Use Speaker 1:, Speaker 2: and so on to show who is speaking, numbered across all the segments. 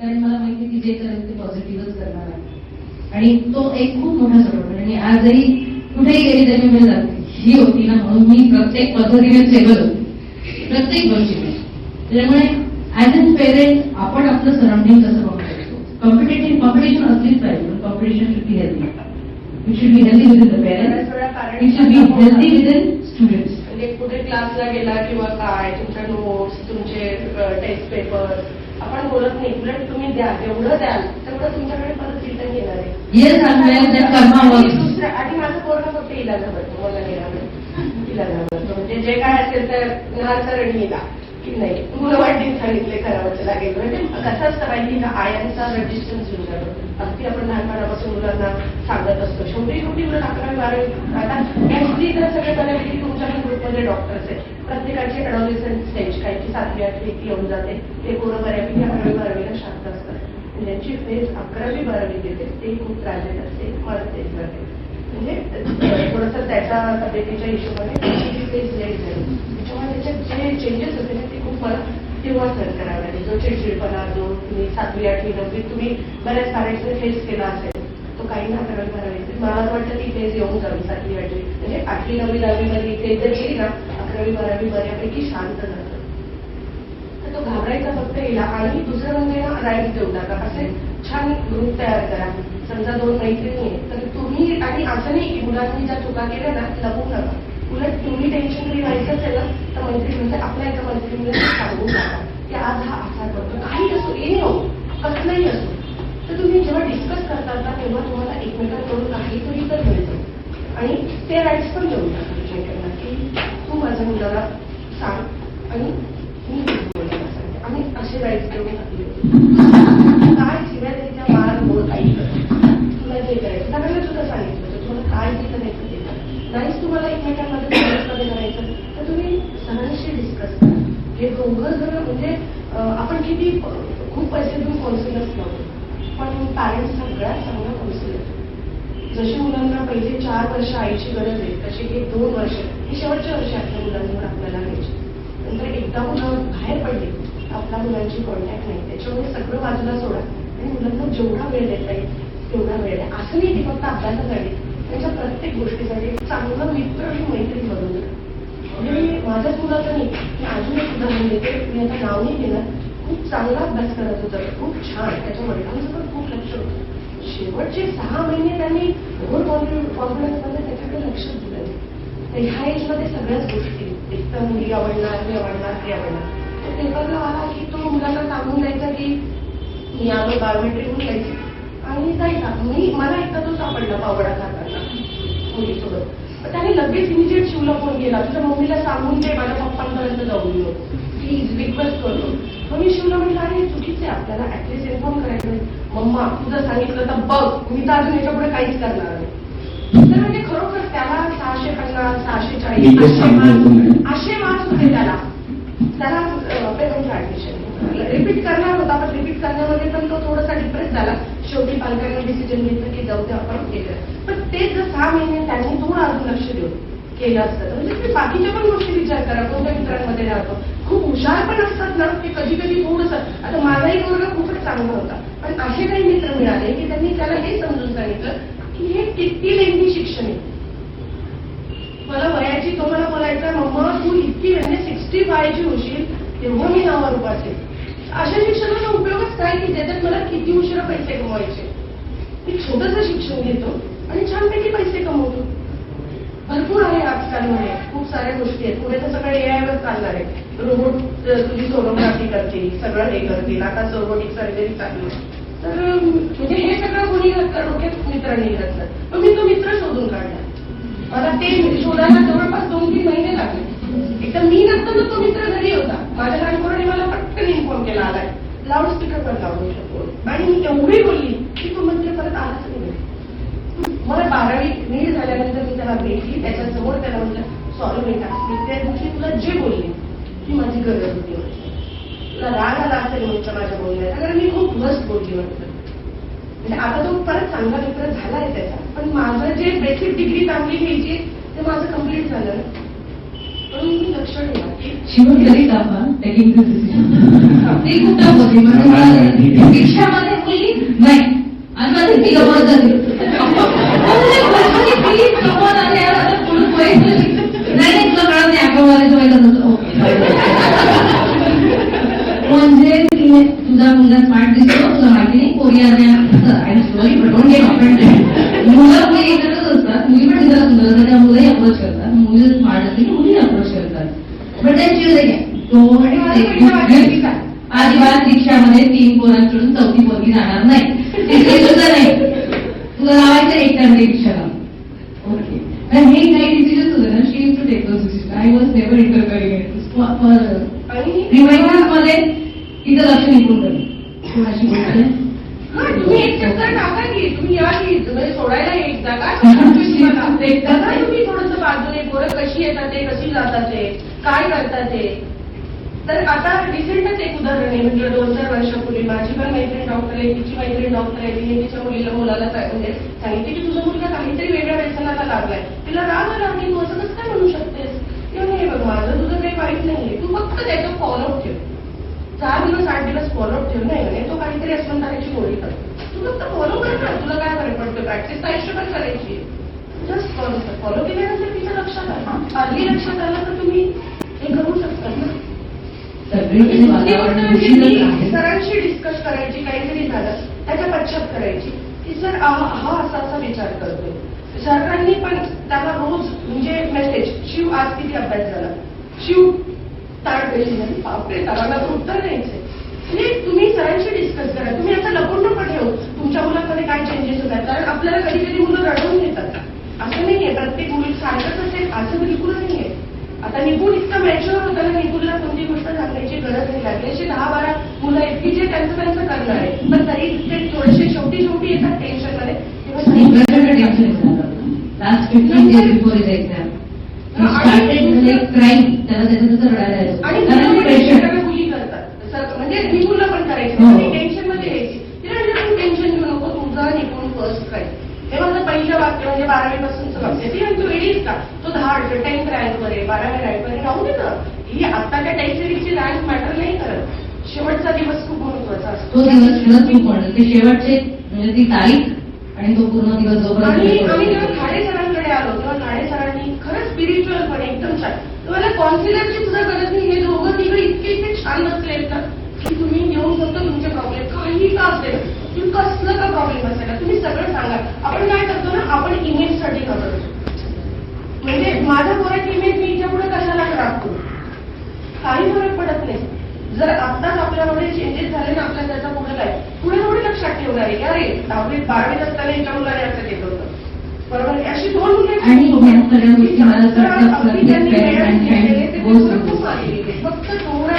Speaker 1: कारण मला माहिती की जे करेल ते पॉझिटिव्हच करणार आहे. आणि तो एक खूप मोठा सपोर्ट. आणि आजही कुठेही गेली तरी मी जाते ही होती ना, म्हणून मी प्रत्येक पद्धतीने स्टेबल होते प्रत्येक गोष्टीने. त्याच्यामुळे ऍज अन पेरेंट आपण आपलं सराउंडिंग कसं बघू शकतो. कॉम्पिटिशन असलीच पाहिजे, पण competition should be healthy. It should be healthy within the parents, it should be healthy within students.
Speaker 2: म्हणजे कुठे क्लासला गेला किंवा काय तुमच्या नोट्स, तुमचे टेस्ट पेपर आपण बोलत नाही, उलट तुम्ही द्या, जेवढं द्याल तेवढं तुमच्याकडे परत रिटर्न येणार आहे.
Speaker 1: येस,
Speaker 2: आणि माझं पोरगा फक्त इलाजा करतो, मला इलाजा करतो. म्हणजे जे काय असेल तर लहानचा की नाही मुलं वाटतील सांगितले करावं लागेल. म्हणजे कसं असतं माहिती का, आयांचा रेजिस्टन्स होऊन जातो. अगदी आपण लहानपणापासून मुलांना सांगत असतो. शेवटी मुलं 11वी 12वी आता एमडी तर सगळे बऱ्यापैकी तुमच्या ग्रुपमध्ये डॉक्टर्स आहेत. प्रत्येकाची ॲडॉलेसंट स्टेज काही की 7वी 8वी येऊन जाते. ते पोरं बऱ्यापैकी 11वी 12वीला शांत असतात. ज्यांची फेज 11वी 12वी येते ते खूप त्रास असते, मला तेच करते. म्हणजे थोडंसं त्याच्या तब्येतीच्या हिशोबाने त्याची फेज लेट झाली. त्याच्यामुळे त्याच्यात जे चेंजेस होते ना ते खूप मला तेव्हा सहन करावा लागेल. जो चिडचिडपणा जो तुम्ही 7वी 8वी 9वी तुम्ही बऱ्याच पॅरेंट्सने फेस केला असेल तो काही ना 11वी 12वी. मला असं वाटतं ती फेज येऊन जावी 7वी 8वी. म्हणजे 8वी 9वी 10वी मध्ये फेज जर गेली ना 11वी 12वी बऱ्यापैकी शांत जातं. तर तो घाबरायचा फक्त येला. आणि दुसरं म्हणजे ना राईट देऊ नका. असे छान ग्रुप तयार करा. समजा 2 मैत्रिणी आहेत तर तुम्ही, आणि असं नाही की मुलांनी ज्या चुका केल्या ना लपवू नका. उलट तुम्ही टेन्शन फ्री व्हायचं असेल ना तर मैत्रिणी म्हणजे आपल्या एका मैत्रिणीला सांगून टाका की आज हा असा करतो. काही असो, एनी हो कसलंही असो, तर तुम्ही जेव्हा डिस्कस करतात ना तेव्हा तुम्हाला एकमेकांकडून काहीतरी तर मिळतं. आणि ते राईट्स पण देऊन टाका एकमेकांना की तू माझ्या मुलाला सांग आणि मी मुलाला सांगते. आणि असे राईट्स देऊन टाकले काय शिवाय त्याच्या मार बोल काही तुला जे करायचं सगळ्यांना सुद्धा सांगितलं तुम्हाला काय जे करायचं ते नाहीच तुम्हाला एकमेकांमध्ये करायचं तर तुम्ही सगळ्यांशी डिस्कस करा. हे दोघं जर म्हणजे आपण किती खूप पैसे देऊन कौन्सिलर्स लावतो, पण पॅरेंट्स सगळ्यात चांगला कौन्सिलर. जशी मुलांना पहिले 4 वर्ष आईची गरज आहे तशी हे 2 वर्ष ही शेवटच्या वर्षी आपल्या मुलांवर आपल्याला घ्यायची. नंतर एकदा मुलं बाहेर पडली आपल्या मुलांची कॉन्टॅक्ट नाही. त्याच्यामुळे सगळं बाजूला सोडा आणि मुलांना जेवढा वेळ देता येईल तेवढा वेळ द्या. असं नाही की फक्त अभ्यासासाठी, त्यांच्या प्रत्येक गोष्टीसाठी चांगला मित्र आणि मैत्रीण बनवून द्या. म्हणजे माझ्याच मुलाचं नाही, मी अजून एक उदाहरण देते. मी आता नाव नाही घेणार. खूप चांगला अभ्यास करत होता, खूप छान. त्याच्या वडिलांचं पण खूप लक्ष होतं. शेवटचे 6 महिने त्यांनी ओव्हर कॉन्फिडन्समध्ये त्याच्याकडे लक्ष दिलं. तर ह्या एजमध्ये सगळ्याच गोष्टी एक तर मुली आवडणार, हे आवडणार, ते आवडणार. तर पेपरला आला की तो मुलांना सांगून द्यायचा की मी आलो बायोमेट्रिक होऊन जायची आणि जायचा. मला एकदा तो सापडला पावडा खाताना मुलीसोबत. त्याने लगेच इमिजिएट शिवला फोन केला, तुझ्या मम्मीला सांगून दे माझ्या पप्पांपर्यंत जाऊन येऊ प्लीज, रिक्वेस्ट करतो. मग मी शिवला म्हटलं अरे चुकीचं आहे, आपल्याला ऍटलीस्ट इन्फॉर्म करायचं. मम्मा तुझं सांगितलं तर बघ, मी तर अजून याच्या पुढे काहीच करणार नाही. तर म्हणजे खरोखर त्याला 650 640 असे मार्क्स होते. त्याला पेमेंट ऍडमिशन रिपीट करणार होता, पण रिपीट करण्यामध्ये पण तो थोडासा डिप्रेस झाला. शेवटी पालकांनी डिसिजन घेतलं की जाऊ दे आपण केलं. पण ते जर 6 महिने त्यांनी थोडं अजून लक्ष देऊन केलं असतं म्हणजे तुम्ही बाकीच्या पण गोष्टी विचार करा. कोणत्या मित्रांमध्ये राहतो, खूप हुशार पण असतात ना ते कधी कधी थोडंसं. आता माझाही मुलगा खूपच चांगला होता, पण असे काही मित्र मिळाले की त्यांनी त्याला हे समजून सांगितलं की हे किती लेंदी शिक्षण आहे. मला वयाची तो मला बोलायचा मम्मा तू इतकी म्हणजे 65 होशील तेव्हा मी 9 रुपयाचे. अशा शिक्षणाचा उपयोगच काय की ज्याच्यात मला किती उशिरा पैसे कमवायचे. मी छोटंसं शिक्षण घेतो आणि छानपैकी पैसे कमवतो. भरपूर आहे आजकालमध्ये, खूप साऱ्या गोष्टी आहेत. पुढे तर सगळं AI वर चालणार आहे. रोबोट तुझी सोनोग्राफी करतील, सगळं हे करतील. आता रोबोटिक सर्जरी चालू आहे. तर म्हणजे हे सगळं कोणी डोक्यात मित्रांनी घातलं. पण मी तो मित्र शोधून काढला. मला ते शोधायला जवळपास 2-3 महिने लागले. एकदा मी नसताना तो मित्र घरी होता. माझ्या लहानपणी मला पटकन इन्फॉर्म केला आलाय, लाऊडस्पीकरवर लावून शकतो. आणि मी एवढी बोलली की तो मित्र परत आलाच नाही. मला 12वी नीट झाल्यानंतर मी त्याला भेटली. त्याच्यासमोर त्याला म्हटलं सॉरी बेटा, मी त्या दिवशी तुला जे बोलली ती माझी गरज होती. तुला राग आला असेल म्हटलं माझ्या बोलण्याचा, कारण मी खूप मस्त बोलली म्हटलं. म्हणजे आता तो परत चांगला मित्र झालाय त्याचा, पण माझं जे बेसिक डिग्री चांगली घ्यायची ते माझं कम्प्लीट झालं. म्हणून मी लक्ष ठेवा की
Speaker 1: She was very tough, huh? Taking this decision. ती खूप tough होती. म्हणून रिक्षामध्ये मुली नाही. आणि माझी ती गमत झाली. प्लीज गमत आली यार, आता पुढे पैसे नाही तुला कळत नाही अकरावाले व्हायला नसतं. म्हणजे तिने तुझा मुलगा स्मार्ट दिसतो तुला माहिती नाही कोरियाने आणि स्टोरी पटवून घे मुलं मुली एकत्रच असतात. मुली पण जरा सुंदर असतात त्या मुलंही अप्रोच करतात. मुली स्मार्ट असते की मुली अप्रोच करतात. बट त्याची अजिबात रिक्षामध्ये 3 पोरांकडून 4थी पोरगी जाणार नाही. तिथे सुद्धा नाही. तुला लावायचं एकट्यामध्ये रिक्षाला. ओके. आणि हे काही डिसिजन होतं ना she to take those decision. I was never interfering. Reminders मध्ये तिचं लक्ष निघून करेल कोणाशी बोलतोय.
Speaker 2: तुम्ही एक चक्कर टाका की तुम्ही या की म्हणजे सोडायला एकदा काय तुम्ही थोडंसं बाजूने पोरं कशी येतात ते कशी जातात ते काय करतात ते. तर आता रिसेंटच एक उदाहरण आहे म्हणजे 2-4 वर्षापूर्वी माझी पण मैत्रीण डॉक्टर आहे तिची मैत्रीण डॉक्टर आहे तिने तिच्या मुलाला म्हणजे सांगितले की तुझा मुलगा काहीतरी वेगळ्या व्यसनाला लागलाय. तिला राग आला की तू असं कसं काय म्हणू शकतेस किंवा हे बघ माझं तुझं काही वाईट नाहीये तू फक्त त्याचं फॉलोअप ठेव. 4 दिवस 8 दिवस फॉलोअप ठेव नाही म्हणे तो काहीतरी अस्वंताची गोळी कर तू फक्त फॉलो कर ना तुला काय फरक पडतो. प्रॅक्टिस आयुष्यभर करायची. जस्ट फॉलो केल्यानंतर तिचं लक्षात आलं अर्ली लक्षात आलं तर तुम्ही हे करू शकता ना. सरांशी डिस्कस करायची काहीतरी झालं त्याच्या पश्चात करायची की सर हा असा विचार करतोय. सरांनी पण त्याला रोज म्हणजे मेसेज शिव आज किती अभ्यास झाला शिव ताट कशी झाली बापरे सरांना उत्तर द्यायचंय. म्हणजे तुम्ही सरांशी डिस्कस करा. तुम्ही आता लपून नको ठेवू तुमच्या मुलांमध्ये काय चेंजेस होतात. कारण आपल्याला कधी कधी मुलं रडवून घेतात. असं नाहीये प्रत्येक मुली सारखंच असेल असं बिलकुल नाहीये. आता निपुण इतकं मॅच्युअर होतं ना निपुणला कोणती गोष्ट सांगायची गरज नाही लागली. अशी 10-12 मुलं आहेत की जे त्यांचं करणार आहे पण तरी ते थोडेसे शेवटी येतात टेन्शन मध्ये
Speaker 1: last 15 days before his exam. He started crying. त्याला त्याचं रडायला यायचं.
Speaker 2: आणि मुली करतात म्हणजे निपुणला पण करायचं टेन्शन मध्ये यायची. तिला टेन्शन घेऊ नको तुझा निपुण फर्स्ट क्राईम. हे माझं पहिलं वाक्य म्हणजे 12वी पासूनचं वाक्य. ती तू वेळीच का तो 10th रँक वर आहे 12वी रँक वर राहू दे ना. ही आत्ताच्या टेस्ट सिरीजची रँक मॅटर नाही करत. शेवटचा दिवस खूप महत्वाचा असतो.
Speaker 1: तो दिवस खरंच खूप महत्वाचा. ते शेवटचे म्हणजे ती तारीख आणि तो पूर्ण दिवस जोपर्यंत
Speaker 2: आम्ही जेव्हा खाडे सरांकडे आलो तेव्हा खाडे सरांनी खरंच स्पिरिच्युअलपणे एकदम छान तुम्हाला कॉन्सिलरची सुद्धा गरज नाही. हे दोघं तिकडे इतके छान बसलेत ना की तुम्ही येऊन फक्त तुमचे प्रॉब्लेम काही का असेल तुम्ही कसलं का प्रॉब्लेम असेल ना तुम्ही सगळं सांगा. आपण काय करतो ना आपण इमेजसाठी करतो. म्हणजे माझ्या पोराची इमेज मी हिच्या पुढे कशाला राखतो काही फरक पडत नाही. जर आत्ताच आपल्यामध्ये चेंजेस झाले ना आपल्या त्याचा पुढे काय पुढे थोडी लक्षात ठेवणार आहे की अरे 10वीत 12वीत असताना हिच्या मुलाने असं केलं होतं बरोबर. अशी 2 मुले फक्त थोडं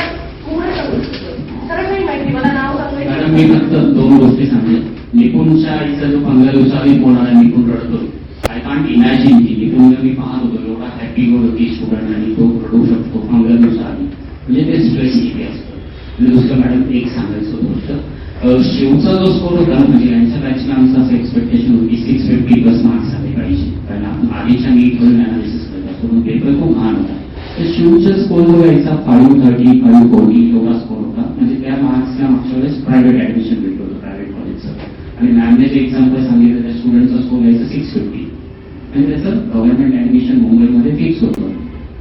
Speaker 2: खरं काही माहिती मला नाव सांगायचं.
Speaker 3: मी फक्त 2 गोष्टी सांगेन. निपुणच्या आईचा जो 15 दिवसांनी फोन आला निपुण रडतो. आय कांट इमॅजिन की निपुणला मी पाहत होतो एवढा हॅपी होती स्टुडंट आणि तो रडू शकतो 15 दिवसांनी. म्हणजे ते स्ट्रेस किती असतं. आणि दुसरं मॅडम एक सांगायचं होतं शिवचा जो स्कोर होता ना म्हणजे यांच्या बॅचला आमचं असं एक्सपेक्टेशन होती 650+ मार्क्स आले पाहिजे. कारण आपण आधीच्या नीट वरून अनालिसिस करत असतो पण पेपर खूप महान होता. तर शिवचा स्कोर जो यायचा 530 540 एवढा स्कोर होता. म्हणजे त्या मार्क्सला मागच्या वेळेस प्रायव्हेट ऍडमिशन भेटलं होतं प्रायव्हेट कॉलेजचं. आणि मॅमने जे एक्झाम्पल सांगितलं त्या स्टुडंटचा स्कोर यायचा 650 आणि त्याचं गव्हर्नमेंट ऍडमिशन मुंबईमध्ये फिक्स होतं.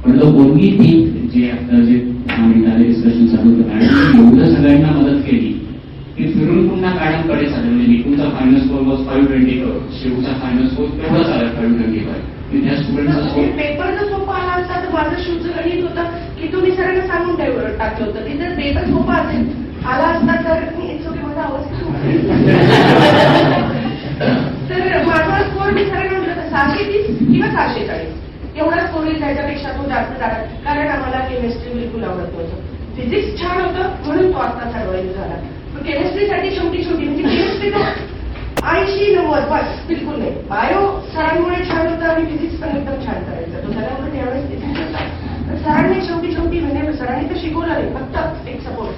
Speaker 3: पण तो कोणती ती जे आता जे 10 मिनिटाले डिस्कशन चालू होतं मॅडम एवढं सगळ्यांना मदत केली की फिरून पुन्हा मॅडमकडे झालं. म्हणजे निपुणचा फायनल स्कोर वॉज 520 करोड शिवचा फायनल स्कोर तेवढाच आला 525. त्या स्टुडंटचा स्कोर
Speaker 2: पेपर जर सोपा आला असता तर माझं शिवचं गणित होतं की तुम्ही सरांना सांगून टाकलं होतं की जर पेपर सोपा असेल आला असता तर माझा आवाज तर माझा स्कोर मी सरांना म्हटलं तर 630 किंवा 740 एवढा स्कोर त्याच्यापेक्षा तो जास्त झाला. कारण आम्हाला केमिस्ट्री बिलकुल आवडत नव्हतं. फिजिक्स छान होतं म्हणून तो आता सर्वाईव्ह झाला. पण केमिस्ट्रीसाठी शेवटी म्हणजे केमिस्ट्री तो 80-90 बस बिलकुल नाही. बायो सरांमुळे छान होतं आणि फिजिक्स पण एकदम छान करायचं तो त्याच्यामुळे त्यावेळेस फिजिक्स होता. तर सरांनी शेवटी म्हणजे सरांनी तर शिकवलं नाही फक्त एक सपोर्ट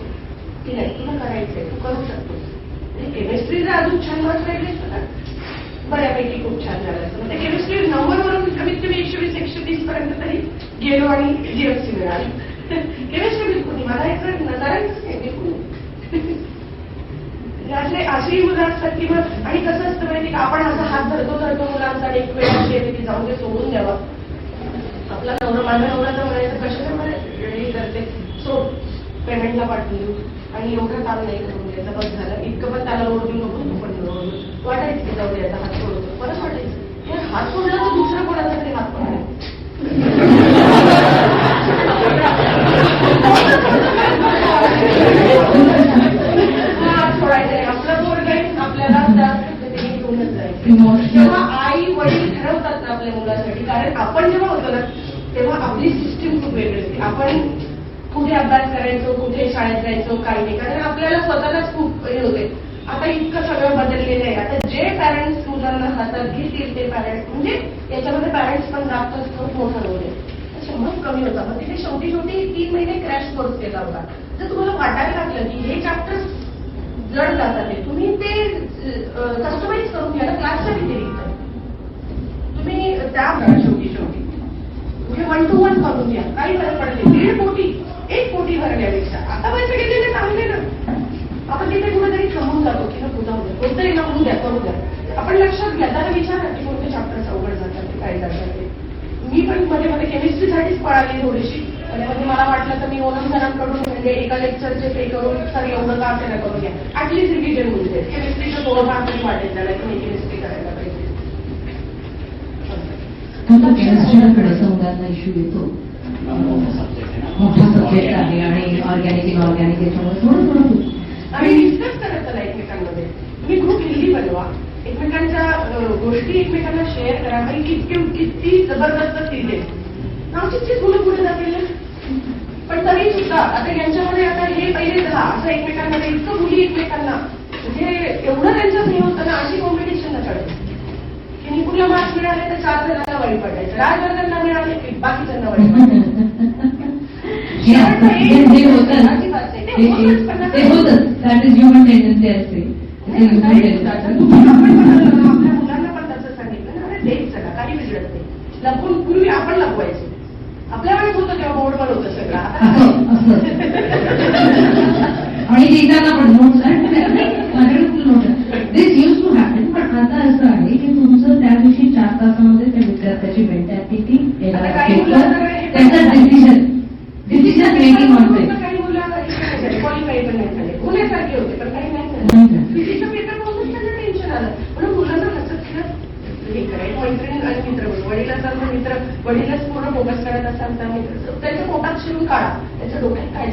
Speaker 2: की नाही तुला करायचंय तू करू शकतो. केमिस्ट्री जर अजून छान मार्क्स राहिले असतं बऱ्यापैकी खूप छान झालं असं. मग ते केमिस्ट्री 90 वरून कमीत कमी 120-130 पर्यंत तरी गेलो आणि जीएफसी मिळाली. केमिस्ट्री बिलकुल नाही, मला याचं नजरायचंच नाही बिलकुल. अशी मुलं असतात की मग, आणि कसं असतं माहिती का, आपण असा हात धरतो मुलांचा आणि एक वेळ अशी येते की जाऊन ते सोडून द्यावा. आपला नवरा, माझा नवरा तर म्हणायचं कशाला मला हे करते, सोड, पेमेंटला पाठवून देऊ आणि एवढं काम नाही करून द्यायचं, बस झालं. इतकं पण त्याला लोड देऊ नको, तू पण लोड वाटायचं की जाऊ द्यायचा, हात सोडतो, परत वाटायचं हे हात सोडला तर दुसऱ्या कोणाचा तरी हात पडला. आपलं पोरग आपल्याला त्या पद्धतीने घेऊनच जायचं. जेव्हा आई वडील ठरवतात ना आपल्या मुलासाठी, कारण आपण जेव्हा होतो ना तेव्हा आपली सिस्टीम खूप वेगळी होती. आपण कुठे अभ्यास करायचो, कुठे शाळेत जायचो, काही नाही, कारण आपल्याला स्वतःलाच खूप हे होते. आता इतकं सगळं बदललेलं आहे. आता जे पॅरेंट्स मुलांना हातात घेतील ते पॅरेंट्स, म्हणजे याच्यामध्ये पॅरेंट्स पण जास्त खूप मोठा रोल आहे. मग कमी होता. मग तिथे शेवटी 3 महिने क्रॅश कोर्स केला होता. जर तुम्हाला वाटायला लागलं की हे चॅप्टर्स जड जातात, तुम्ही ते कस्टमाइज करून घ्या क्लासच्या व्यतिरिक्त. तुम्ही त्या शेवटी म्हणजे 1 to 1 करून घ्या, काही फरक पडले. 1.5 कोटी 1 कोटी भरण्यापेक्षा आता पैसे घेतलेले चांगले ना. आपण तिथे कुठेतरी थांबून जातो की ना पुन्हा कोणतरी लावून द्या, करू द्या. आपण लक्षात घ्या, त्याला विचारा की कोणते चॅप्टर्स अवघड जातात, ते काय जातात ते. मी पण मध्ये केमिस्ट्रीसाठीच पळाली थोडीशी. मध्ये मला वाटलं तर मी ओनम सरांकडून म्हणजे एका लेक्चरचे पे करून सर एवढं का त्याला करून घ्या, ऍटलीस्ट रिव्हिजन होऊन जाईल. केमिस्ट्रीचं थोडं तरी वाटेल त्याला की मी केमिस्ट्री करायला पाहिजे.
Speaker 1: केमिस्ट्रीकडे मुलांना इश्यू येतो, मोठा सब्जेक्ट आहे आणि ऑर्गॅनिक इनऑर्गॅनिक याच्यामुळे थोडं
Speaker 2: आणि डिस्कस करत चला एकमेकांमध्ये. तुम्ही ग्रुप हेल्दी बनवा, एकमेकांच्या गोष्टी एकमेकांना शेअर करा. आणि किती जबरदस्त सीरीज आमचीच मुलं पुढे जातील. पण तरी सुद्धा आता यांच्यामध्ये आता हे पहिले 10 असं एकमेकांमध्ये इतकं मुली एकमेकांना म्हणजे एवढं त्यांच्यात हे होतं ना, अशी कॉम्पिटिशन नसायची की निपुणला मार्क्स मिळाले तर 4 जणांना वाईट पडायचं, राजवर्धनला मिळाले की बाकीच्यांना वाईट पडायचं.
Speaker 1: ते होतच, दॅट इज ह्युमन टेंडन्सी असते.
Speaker 2: आपल्या मुलांना पण तसं सांगितलं ना, अरे देख चला काही बिघडत नाही. लपून पूर्वी आपण लपवायचो, आपल्या वेळेस होतं तेव्हा बोर्डवर होतं सगळं.
Speaker 1: आणि लिहिताना पण नोट्स माझ्याकडे full note this use to happen. पण आता असं आहे की तुमचं त्या दिवशी 4 तासामध्ये त्या विद्यार्थ्याची मेंटॅलिटी, त्याचं डिसिजन मेकिंग होते.
Speaker 2: काही मुलं क्वालिफाय पण नाही झाले, होण्यासारखे होते पण काही नाही झाले. फिजिक्सच्या पेपर पाहून त्यांना टेन्शन आलं. म्हणून मुलांना हसत खेळत हे करायचं, मैत्रिणी आणि मित्र, वडील असाल तर मित्र, वडीलच पूर्ण फोकस करत असाल तर मित्र, त्याच्या पोटात शिरून काढा त्याच्या डोक्यात काय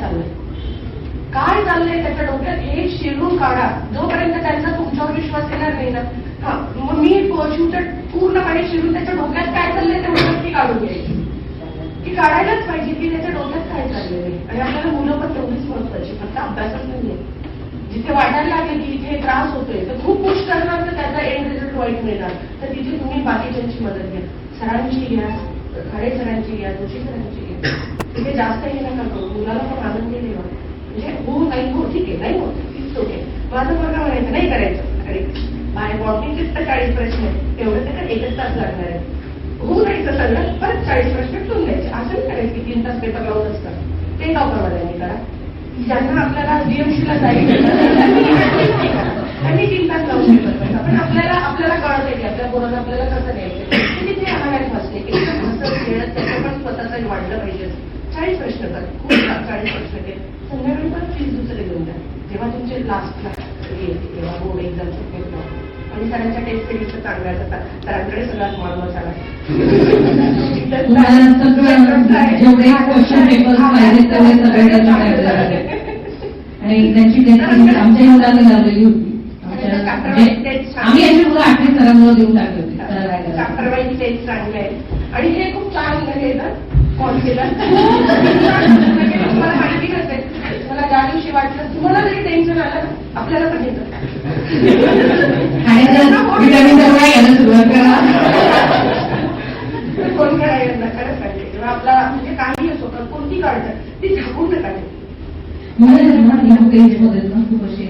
Speaker 2: चाललंय त्याच्या डोक्यात हे शिरून काढा. जोपर्यंत त्यांचा तुमच्यावर विश्वास येणार नाही ना, हा मग मी शूटर पूर्णपणे शिरून त्याच्या डोक्यात काय चाललंय ते नक्की काढून घ्यायची, की काढायलाच पाहिजे की त्याच्या डोक्यात काय चाललेलं आहे. आणि आपल्याला मुलं पण तेवढीच महत्वाची, फक्त अभ्यासच नाहीये. जिथे वाटायला लागेल की इथे त्रास होतोय तर खूप पुश करणार तर त्याचा एंड रिझल्ट वाईट मिळणार, तर तिथे तुम्ही बाकीच्यांची मदत घ्या. सरांची घ्या, खडे सरांची घ्या, जोशी सरांची घ्या. तिथे जास्त हे नका करू, मुलाला पण आनंद देवा. म्हणजे हो नाही हो ठीक आहे, नाही होत तीच ओके. माझं मुलगा म्हणायचं नाही करायचं, अरे बाय वॉकिंगचेच तर 40 प्रश्न आहेत, तेवढं तर 1 तास लागणार आहे. होऊन जायचं सगळं, परत 40 प्रश्न ठेवून द्यायचे. असं नाही करायचं की 3 तास पेपर लावून असतात. ते डॉक्टरवाल्यांनी करा. ज्यांना आपल्याला जीएमसीला जाईल आणि 3 तास लावून पेपर बघा. पण आपल्याला कळत आहे की आपल्या पोरांना आपल्याला कसं द्यायचं, तिथे आम्हाला भासले एकदम हसत खेळत त्याचं पण स्वतःच वाढलं पाहिजे. 40 प्रश्न कर, खूप 40 प्रश्न केले. संध्याकाळी पण फीस दुसरे घेऊन द्या. जेव्हा तुमचे लास्टला तेव्हा बोर्ड एक्झाम आणि सरांच्या टेस्ट सिरीजचं चांगलं असतात, सरांकडे सगळ्यात मानवा झाला.
Speaker 1: आणि त्यांची टेस्ट आमच्या मुलांनी लावलेली होती. आम्ही याची मुलं 8वी सरांमुळे देऊन टाकली होती.
Speaker 2: चॅप्टर वाईज टेस्ट चांगले आहे आणि हे खूप छान येतात कॉन्फिडन्स. तुम्हाला माहिती नसेल, मला ज्या दिवशी वाटलं तुम्हाला जरी टेन्शन आलं आपल्याला पण येतं.
Speaker 1: सुरुवात करा
Speaker 2: फोन करायला खरंच पाहिजे. किंवा आपला म्हणजे काही असो कोणती काढतात ती झाकून नका.
Speaker 1: मध्ये ना खूप असे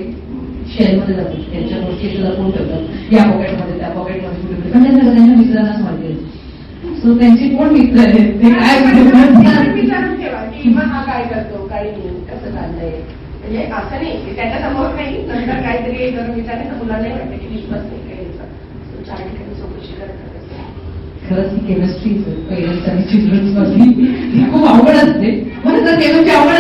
Speaker 1: शेलमध्ये जातात, त्यांच्या गोष्टी लपवून ठेवतात, या पॉकेटमध्ये त्या पॉकेटमध्ये कुठे, पण ते सगळं त्यांच्या मित्रांनाच माहिती आहे. सो त्यांची कोण मित्र आहेत, ते काय
Speaker 2: विचारून ठेवा की मग हा काय करतो, काय नाही, कसं चाललंय. म्हणजे असं नाही की त्याच्या समोर नाही, नंतर काहीतरी जर विचारायचं मुलांनाही वाटतं की विश्वास नाही काही याचा, चार ठिकाणी चौकशी करतात.
Speaker 1: खरंच ही केमिस्ट्री पहिल्याच आणि चिल्ड्रन्स मधली खूप आवड असते. मला तर केमिस्ट्री आवड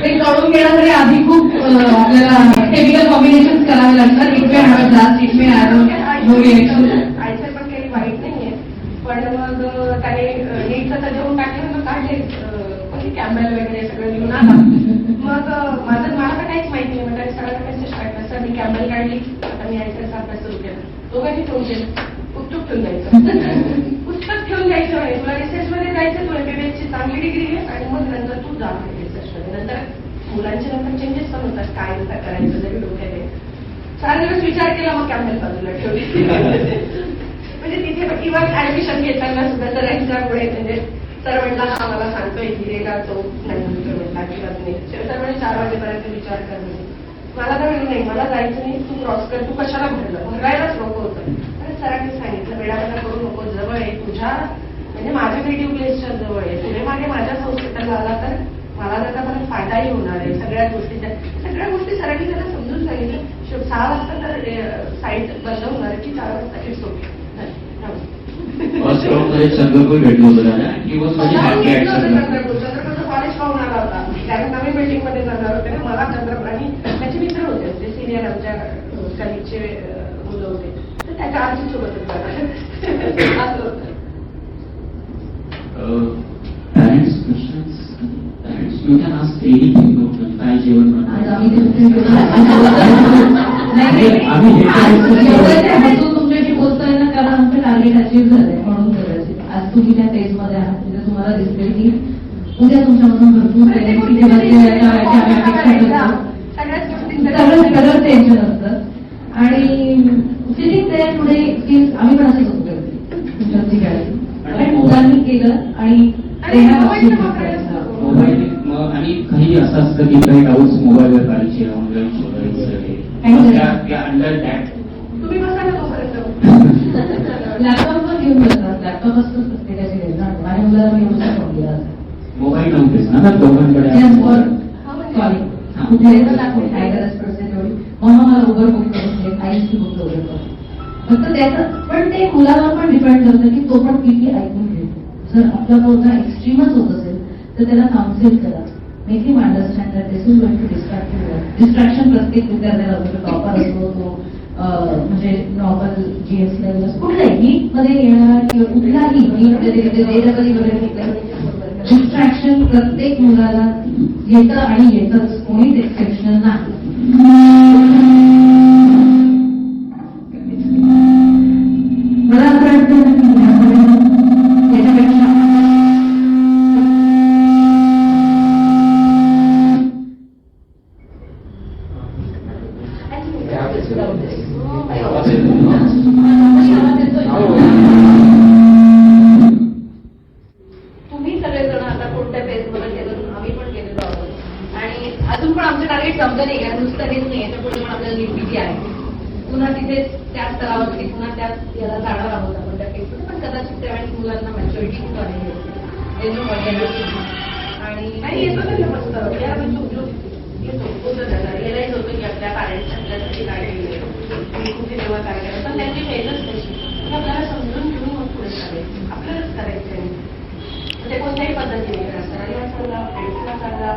Speaker 1: ते कळून घेण्यासाठी आधी खूप आपल्याला केमिकल कॉम्बिनेशन करावे लागतात. इट मे हॅव जास्त, it may have no reaction.
Speaker 2: IISER पण काही वाईट नाहीये, पण मग त्याने नीटचं तर देऊन टाकलं, मग काढले म्हणजे कॅमेल वगैरे सगळं घेऊन आला. मग मला तर काहीच माहिती नाही. म्हणजे सगळ्यांना मेसेज टाकला, सर मी कॅमेल काढली, आता मी आयसरचा अभ्यास सुरू केला. दोघांनी ठेवून गेलं, पुस्तक ठेवून द्यायचं, पुस्तक ठेवून द्यायचं आहे. तुला रिसर्च मध्ये जायचं, तू एमबीबीएसची चांगली डिग्री घे आणि मग नंतर तू जा रिसर्च मध्ये. नंतर मुलांचे नंतर चेंजेस पण होतात, काय नंतर करायचं जरी डोक्यात आहे. 4 दिवस विचार केला, मग कॅमेल बाजूला ठेवली. म्हणजे तिथे इव्हन ऍडमिशन घेताना सुद्धा तर यांच्यामुळे म्हणजे सर म्हटला हा मला सांगतोय हिरेला तो नाही म्हटला अजिबात नाही. सर म्हणजे 4 वाजेपर्यंत विचार कर. मला तर म्हणलं नाही, मला जायचं नाही, तू क्रॉस कर, तू कशाला भरलं, भरायलाच नको होतं. आणि सरांनी सांगितलं वेळावेळा करू नको, जवळ आहे तुझ्या, म्हणजे माझ्या नेटिव्ह प्लेसच्या जवळ आहे, पुढे मागे माझ्याच हॉस्पिटलला आला तर मला त्याचा परत फायदाही होणार आहे. सगळ्या गोष्टी सरांनी त्याला समजून सांगितलं. 6 वाजता तर साईट बंद होणार की 4 वाजता इट्स ओके.
Speaker 3: फर्स्ट राऊंड मध्ये चंद्रपूर भेटलो होतो दादा, he was very happy at
Speaker 2: चंद्रपूरचं कॉलेज पाहून आला होता, कारण नवीन बिल्डिंग मध्ये जाणार होते ना. मला चंद्रपूर आणि त्याचे मित्र होते, म्हणजे सिनियर आमच्या कलिगचे मुलं होते, तर त्याच्या आजी सोबतच जाणार असं होतं.
Speaker 3: Parents questions, parents you can ask anything. काय जेवण
Speaker 1: हसून तुमच्याशी बोलतोय ना, कारण आमचं टार्गेट अचीव्ह झालंय म्हणून कदाचित आज तुम्ही त्या फेजमध्ये आहात. म्हणजे तुम्हाला दिसते की उद्या तुमच्यामधून भरपूर सगळं टेन्शन असतं. आणि फिलिंग ते पुढे आम्ही पण असं होतो तुमच्याची काळजी, पण मुलांनी केलं आणि
Speaker 3: मोबाईल आणि काही असं असतं की काही डाऊट्स मोबाईलवर काढायचे, ऑनलाईन शोधायचे, अंडर दॅट
Speaker 2: तुम्ही बसा ना तोपर्यंत.
Speaker 1: लॅपटॉप पण घेऊन बसतात. लॅपटॉप असतोच प्रत्येकाची गरज. माझ्या मुलाला मी एवढा फोन दिला
Speaker 3: मोबाईल नव्हतेच ना दोघांकडे.
Speaker 1: सॉरी कुठे काय गरज पडते तेवढी मग मला उबर बुक करून आईची बुक करून फक्त त्याचं. पण ते मुलावर पण डिपेंड करतं की तो पण किती ऐकून घेतो. जर आपला मुलगा एक्स्ट्रीमच होत असेल तर त्याला काउन्सिल करा, make him understand that this is going to distraction प्रत्येक विद्यार्थ्याला होतो. टॉपर असतो तो, म्हणजे नॉर्मल जीएस लेवल असतो, कुठलाही नीटमध्ये येणार किंवा कुठलाही डिस्ट्रॅक्शन प्रत्येक मुलाला येतं आणि येतच, कोणीच एक्सेप्शनल नाही. मला असं वाटतं त्याच्यापेक्षा
Speaker 4: तुम्ही सगळेजण आता कोणत्या फेजमध्ये गेलो, आम्ही पण गेलेलो आहोत. आणि अजून पण आमचं टार्गेट संपलं नाही का, नुसतं हेच नाही, याच्या पुढे पण आपल्याला नीट आहे. पुन्हा तिथे त्याच स्तरावरती पुन्हा त्याच याला जाणार आहोत आपण त्या फेजमध्ये. पण कदाचित त्यावेळेस मुलांना मॅच्युरिटी खूप आलेली असते.
Speaker 2: आणि येतो त्यांना मस्त रिअलाइज होतं की आपल्या पॅरेंट्स आपल्यासाठी काय केले, कुठे तेव्हा काय केलं, पण त्यांची मेहनत कशी हे आपल्याला समजून घेऊन मग पुढे चालेल. आपल्यालाच करायचं आहे म्हणजे कोणत्याही पद्धतीने करा. सरांना सांगा, फ्रेंड्सला सांगा,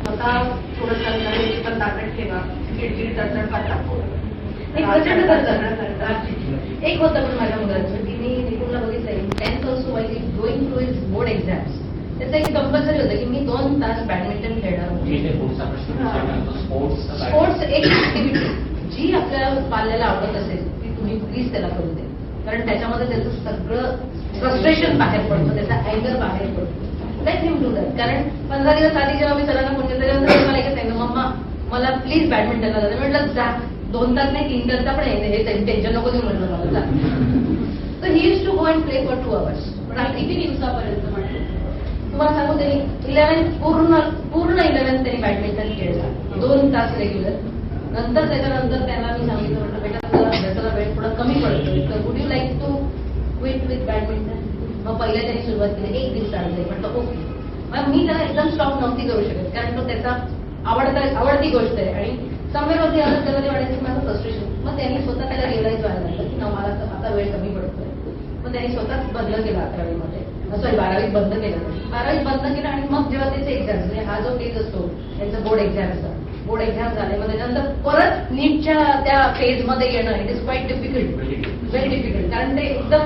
Speaker 2: स्वतः थोडं करण्याची पण ताकद ठेवा. चिडचिड तडतड करता
Speaker 4: एक होतं पण माझ्या मुलाचं की मी निपुणला बघितलं 10th also was going to his board exams. त्याचं एक कंपल्सरी होतं की मी 2 तास बॅडमिंटन खेळणार होते. स्पोर्ट्स एक ऍक्टिव्हिटी जी आपल्या पाल्याला आवडत असेल ती तुम्ही प्लीज त्याला करू दे, कारण त्याच्यामध्ये त्याचं सगळं फ्रस्ट्रेशन बाहेर पडतं, त्याचा अँगर बाहेर पडतो. Let him do that. कारण 15 दिवस आधी जेव्हा मी सरांना फोन केला मला एकच सांगितलं, मम्मा मला प्लीज बॅडमिंटनला जायचं. म्हटलं जा, 2 तास नाही 3 तासचा पण हे टेन्शन नको देऊ म्हटलं मला जा. तर he is to go and play for 2 hours. पण किती दिवसापर्यंत म्हटलं तुम्हाला सांगू त्यांनी 11 पूर्ण 11 त्यांनी बॅडमिंटन खेळला 2 तास रेग्युलर. नंतर त्याच्यानंतर त्यांना मी सांगितलं म्हटलं बेटा तुला अभ्यासाला वेळ थोडा कमी पडतोय तर would you like to quit with badminton. मग पहिल्या त्यांनी सुरुवात केली 1 दिवस चालते म्हटलं ओके. मग मी त्याला एकदम स्टॉप नव्हती करू शकत कारण तो त्याचा आवडती गोष्ट आहे आणि समवेरवरती आलं त्याला ते वाटायचं माझं फ्रस्ट्रेशन. मग त्यांनी स्वतः त्याला रिअलाइज व्हायला लागलं की मला आता वेळ कमी पडतोय. मग त्यांनी स्वतःच बंद केलं 11वीमध्ये, सॉरी 12वीत बंद केलं. 12वीत बंद केलं आणि मग जेव्हा त्याचे एक्झाम म्हणजे हा जो फेज असतो त्यांचा बोर्ड एक्झामचा, बोर्ड एक्झाम झाले मग त्याच्यानंतर परत नीटच्या त्या फेजमध्ये येणं it is quite difficult, very difficult. कारण ते एकदम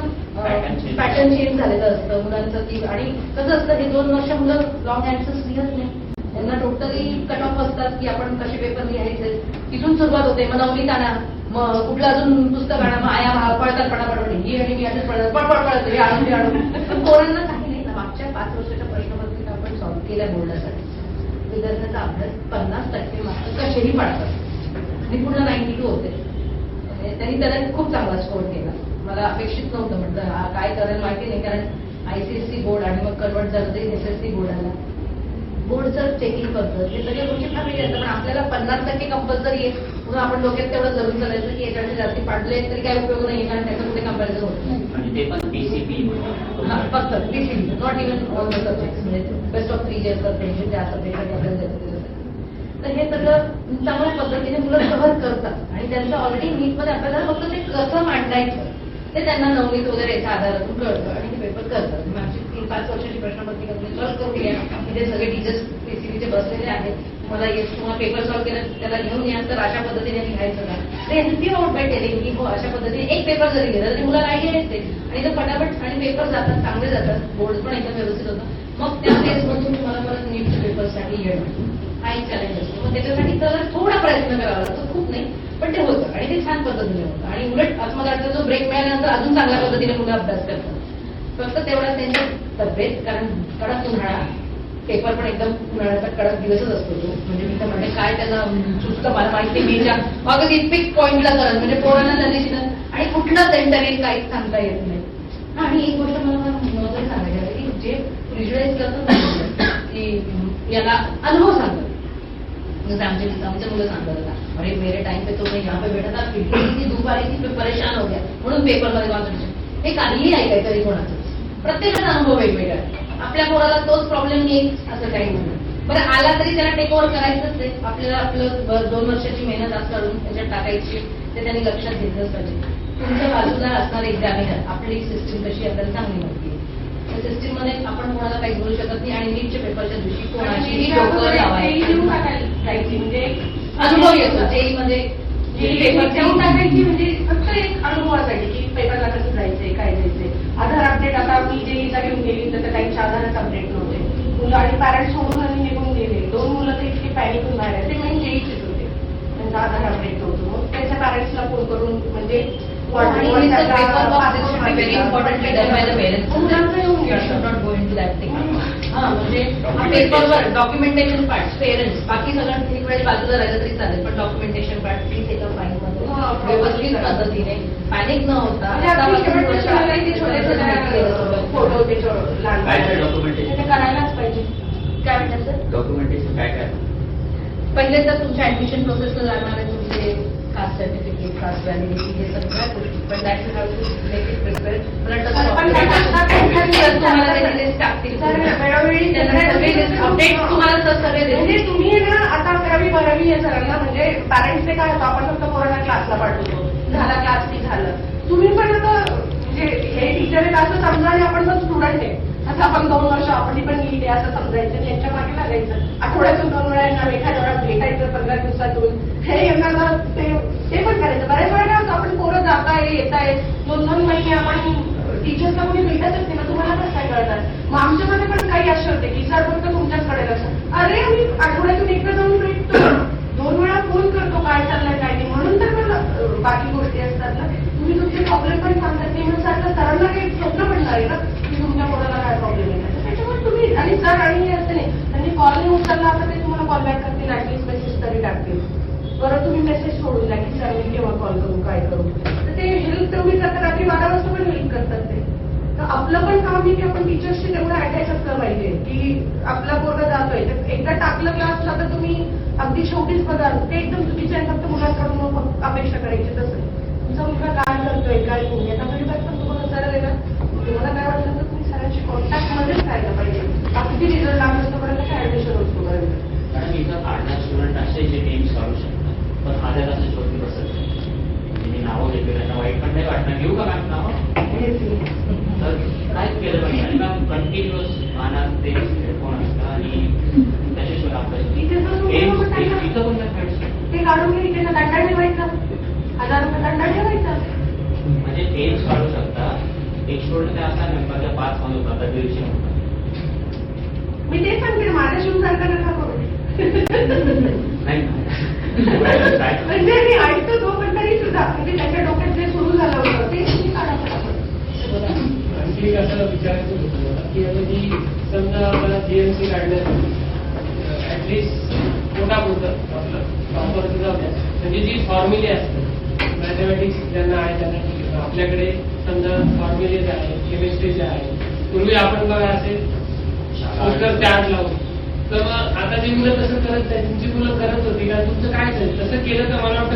Speaker 4: पॅटर्न चेंज झालेलं असतं मुलांचं की. आणि कसं असतं हे 2 वर्ष मुलं लॉंग आन्सर्स लिहत नाही, त्यांना टोटली कट ऑफ असतात की आपण कसे पेपर लिहायचे. तिथून सुरुवात होते. मग 9वीत आणा, मग कुठलं अजून पुस्तक आणा, मग आया पळतात पटापट ही आणि मी आता पळत हे आणून ते आणून. पण पोरांना काही नाही ना. मागच्या 5 वर्षाच्या प्रश्नपत्रिका आपण सॉल्व्ह केल्या बोर्डासाठी विद्यार्थ्यांचा अभ्यास 50% मार्क कसेही पाडतात आणि पूर्ण 92 होते. त्यांनी त्याला खूप चांगला स्कोर केला. मला अपेक्षित नव्हतं. म्हटलं हा काय करेल माहिती नाही कारण ICSE बोर्ड आणि मग कन्वर्ट झालं तरी SSC बोर्ड आला. बोर्डचं चेकिंग करतं हे सगळ्या गोष्टी फार वेगळ्या असतात. पण आपल्याला 50% कंपल्सरी आहे म्हणून आपण डोक्यात तेवढं जरूर चालायचं की याच्याकडे जास्ती पाडले तरी काही उपयोग नाही कारण त्याचं कुठे कंपॅरिझन होत नाही.
Speaker 3: आणि ते पण PCP
Speaker 4: फक्त PCB not even all the subjects म्हणजे बेस्ट ऑफ 3 जे असतात त्यांचे त्या सब्जेक्टसाठी आपल्याला द्यायचं. तर हे सगळं चांगल्या पद्धतीने मुलं कव्हर करतात आणि त्यांचं ऑलरेडी नीटमध्ये आपल्याला फक्त ते कसं मांडायचं ते त्यांना 9वीत वगैरे याच्या आधारातून कळतं आणि ते पेपर करतात. आमची 3-5 वर्षाची प्रश्नपत्रिका तुम्ही सॉल्व्ह करून घ्या. इथे सगळे टीचर्स PCBचे बसलेले आहेत. तुम्हाला तुम्हाला पेपर सॉल्व्ह केलं त्याला घेऊन या तर अशा पद्धतीने लिहायचं का ते help you out by telling की हो अशा पद्धतीने एक पेपर जरी गेला तरी मुलाला आयडिया येते आणि जर पटापट आणि पेपर जातात चांगले जातात. बोर्ड पण एकदम व्यवस्थित होतं. मग त्या फेजमधून तुम्हाला परत नीटच्या पेपरसाठी येणं हा एक चॅलेंज असतो. मग त्याच्यासाठी तर थोडा प्रयत्न करावा लागतो, खूप नाही पण ते होतं आणि ते छान पद्धतीने होतं. आणि उलट आत्मदाचा जो ब्रेक मिळाल्यानंतर अजून चांगल्या पद्धतीने मुलं अभ्यास करतात. फक्त तेवढा त्यांच्या तब्येत कारण कडक उन्हाळा, पेपर पण एकदम उन्हाळ्याचा कडक दिवसच असतो तो. म्हणजे मी तर म्हणते काय त्याला चुकतं मला माहिती मीच्या अगदी पिक पॉईंटला करत म्हणजे पोरांना त्या दिवशी आणि कुठलं सेंटर येईल काहीच सांगता येत नाही. आणि एक गोष्ट मला महत्वाची सांगायची आहे की जे व्हिज्युअलाइज करतात की याला अनुभव सांगतात. जैसे आमचे मुलं सांगतात होता अरे मेरे टाइम पे तो मैं यहाँ पे बैठा था खिड़की धूप आ रही थी मैं परेशान हो गया म्हणून पेपरमध्ये कॉन्सन्ट्रेशन. हे काहीही ऐकायचं तरी कोणाचं प्रत्येकाचा अनुभव वेगवेगळा आहे. आपल्या पोराला तोच प्रॉब्लेम येईल असं काही नाही. बरं आला तरी त्याला टेक ओव्हर करायचंच आहे. आपल्याला आपलं 2 वर्षाची मेहनत आज काढून त्याच्यात टाकायची ते त्यांनी लक्षात घेतलंच पाहिजे. तुमच्या बाजूला असणारे एक्झामिनर आपली सिस्टीम कशी आपल्याला चांगली माहिती आहे. त्या सिस्टीम मध्ये आपण कोणाला काही बोलू शकत नाही आणि नीटच्या पेपरच्या दिवशी कोणाशीही डोकं लावायची म्हणजे अनुभव येतो. जेई मध्ये
Speaker 2: पेपर देऊन टाकायची म्हणजे फक्त एक अनुभवासाठी की पेपरला कसं जायचंय काय जायचंय. आधार अपडेट आता मी जेईचा घेऊन गेली तर काहींचे आधारच अपडेट नव्हते. मुलं आणि पॅरेंट्स सोडून आणि निघून गेले. 2 मुलं तर इतके पॅनिक होऊन बाहेर ते मेन जेईचेच होते. त्यांचा आधार अपडेट नव्हतं. मग त्याच्या पॅरेंट्सला फोन करून म्हणजे
Speaker 4: very important done by the parents.
Speaker 2: मुलांचं येऊन
Speaker 4: you should not go into that thing. म्हणजे पेपरवर डॉक्युमेंटेशन पार्ट पेरेंट्स बाकी सगळं एक वेळेस बाजूला राहिलं तरी चालेल पण डॉक्युमेंटेशन पार्ट प्लीज एका फाईलमध्ये व्यवस्थित पद्धतीने पॅनिक न होता
Speaker 2: फोटो ते करायलाच पाहिजे.
Speaker 4: काय म्हणतात सर
Speaker 3: डॉक्युमेंटेशन काय काय
Speaker 4: पहिले तर तुमच्या ऍडमिशन प्रोसेसला लागणारे तुमचे कास्ट सर्टिफिकेट कास्ट व्हॅलिडिटी हे सगळ्या गोष्टी पण that you have to make it prepared. तुम्हाला त्याची लिस्ट टाकतील
Speaker 2: वेळोवेळी
Speaker 4: अपडेट तुम्हाला सगळे
Speaker 2: म्हणजे
Speaker 4: देतील.
Speaker 2: तुम्ही ना आता 11वी-12वी आहे सरांना म्हणजे पॅरेंट्सचे काय होतं आपण फक्त पोरांना क्लासला पाठवतो झाला क्लास की झालं. तुम्ही पण आता म्हणजे हे टीचर आहेत असं समजा आणि आपण पण स्टुडंट आहे असं आपण 2 वर्ष आपण पण लिहिले असं समजायचं त्यांच्या मागे लागायचं. आठवड्यातून 2 वेळा एखाद्या वेळा भेटायचं 15 दिवसातून हे यांना ते पण करायचं. बऱ्याच वेळा काय होतं आपण पोरं जात आहे येत आहे 2-2 महिने आपण टीचर्सला कोणी भेटतच नाही ना तुम्हाला कसं काय कळतात. मग आमच्यामध्ये पण काही असे होते की सर फक्त तुमच्याचकडे लक्ष अरे आम्ही आठवड्यातून एकदा जाऊन भेटतो 2 वेळा फोन करतो काय चाललंय काय नाही म्हणून तर मला बाकी गोष्टी असतात ना. तुम्ही तुमचे प्रॉब्लेम पण सांगतात ते म्हणून सारखं सरांना काही स्वप्न पडणार आहे ना की तुमच्या पोराला काय प्रॉब्लेम आहे त्याच्यामुळे तुम्ही आणि सर आणि हे असं नाही त्यांनी कॉल नाही उचलला आता ते तुम्हाला कॉल बॅक करतील ऍटलीस्ट मेसेज तरी टाकतील. बरं तुम्ही मेसेज सोडून द्या की सर मी केव्हा कॉल करू काय करू तर ते हेल्प तुम्ही करता रात्री 12 वाजता पण हेल्प करतात ते. तर आपलं पण काम आहे की आपण टीचर्सशी तेवढं अटॅच असलं पाहिजे की आपला पोरगा जातोय तर एकदा टाकलं क्लासला तर तुम्ही अगदी शेवटीच बघा ते एकदम चुकीचं आहे. फक्त मुलांकडून मग अपेक्षा करायची तसं तुमचा मुलगा काय करतोय काय नाही याचा फीडबॅक पण तुम्हाला सरळ आहे ना. तुम्हाला काय वाटलं तर तुम्ही सरांची कॉन्टॅक्टमध्येच राहायला पाहिजे. अगदी रिझल्ट लागलं तर पर्यंत काय ऍडमिशन होतो पर्यंत.
Speaker 3: कारण इथं 8 स्टुडंट असे जे टीम्स काढू शकतात पण माझ्या असं छोटी बसत नाही. मी नावं घेतली त्यांना वाईट पण नाही वाटणार. घेऊ का मॅम नावं? तर काय केलं पाहिजे आणि मॅम कंटिन्युअस कानात ते हेडफोन असतं आणि त्याच्याशिवाय आपल्याला इथं पण
Speaker 2: ते काढून घे त्यांना दंडा ठेवायचा 1000 रुपये दंडा ठेवायचा.
Speaker 3: म्हणजे टेम्स काढू शकता. एक स्टुडंट असा मेंबरच्या 5 मध्ये होता 150 होता.
Speaker 2: मी ते सांगते माझ्या शिवसारखं नका करू.
Speaker 3: नाही
Speaker 2: म्हणजे मी ऐकतो तो पण तरी सुद्धा म्हणजे त्याच्या डोक्यात जे सुरू झालं होतं ते तुम्ही काढा पटापट.
Speaker 5: आणखी असं विचारायचं होतं मला की आता जी समजा आपल्याला जीएमसी काढण्यासाठी ऍटलिस्ट पोटापुरतं आपलं प्रॉपर जाऊ द्या म्हणजे जी फॉर्म्युले असतात मॅथमॅटिक्स ज्यांना आहे त्यांना ठीक आहे. आपल्याकडे समजा फॉर्म्युलेज आहे केमिस्ट्रीचे आहे. पूर्वी आपण बघा असे पोस्टर चार्ट लावतो तर मग आता जी मुलं तसं करत नाही तुमची मुलं करत होती का तुमचं काय तसं केलं तर मला वाटतं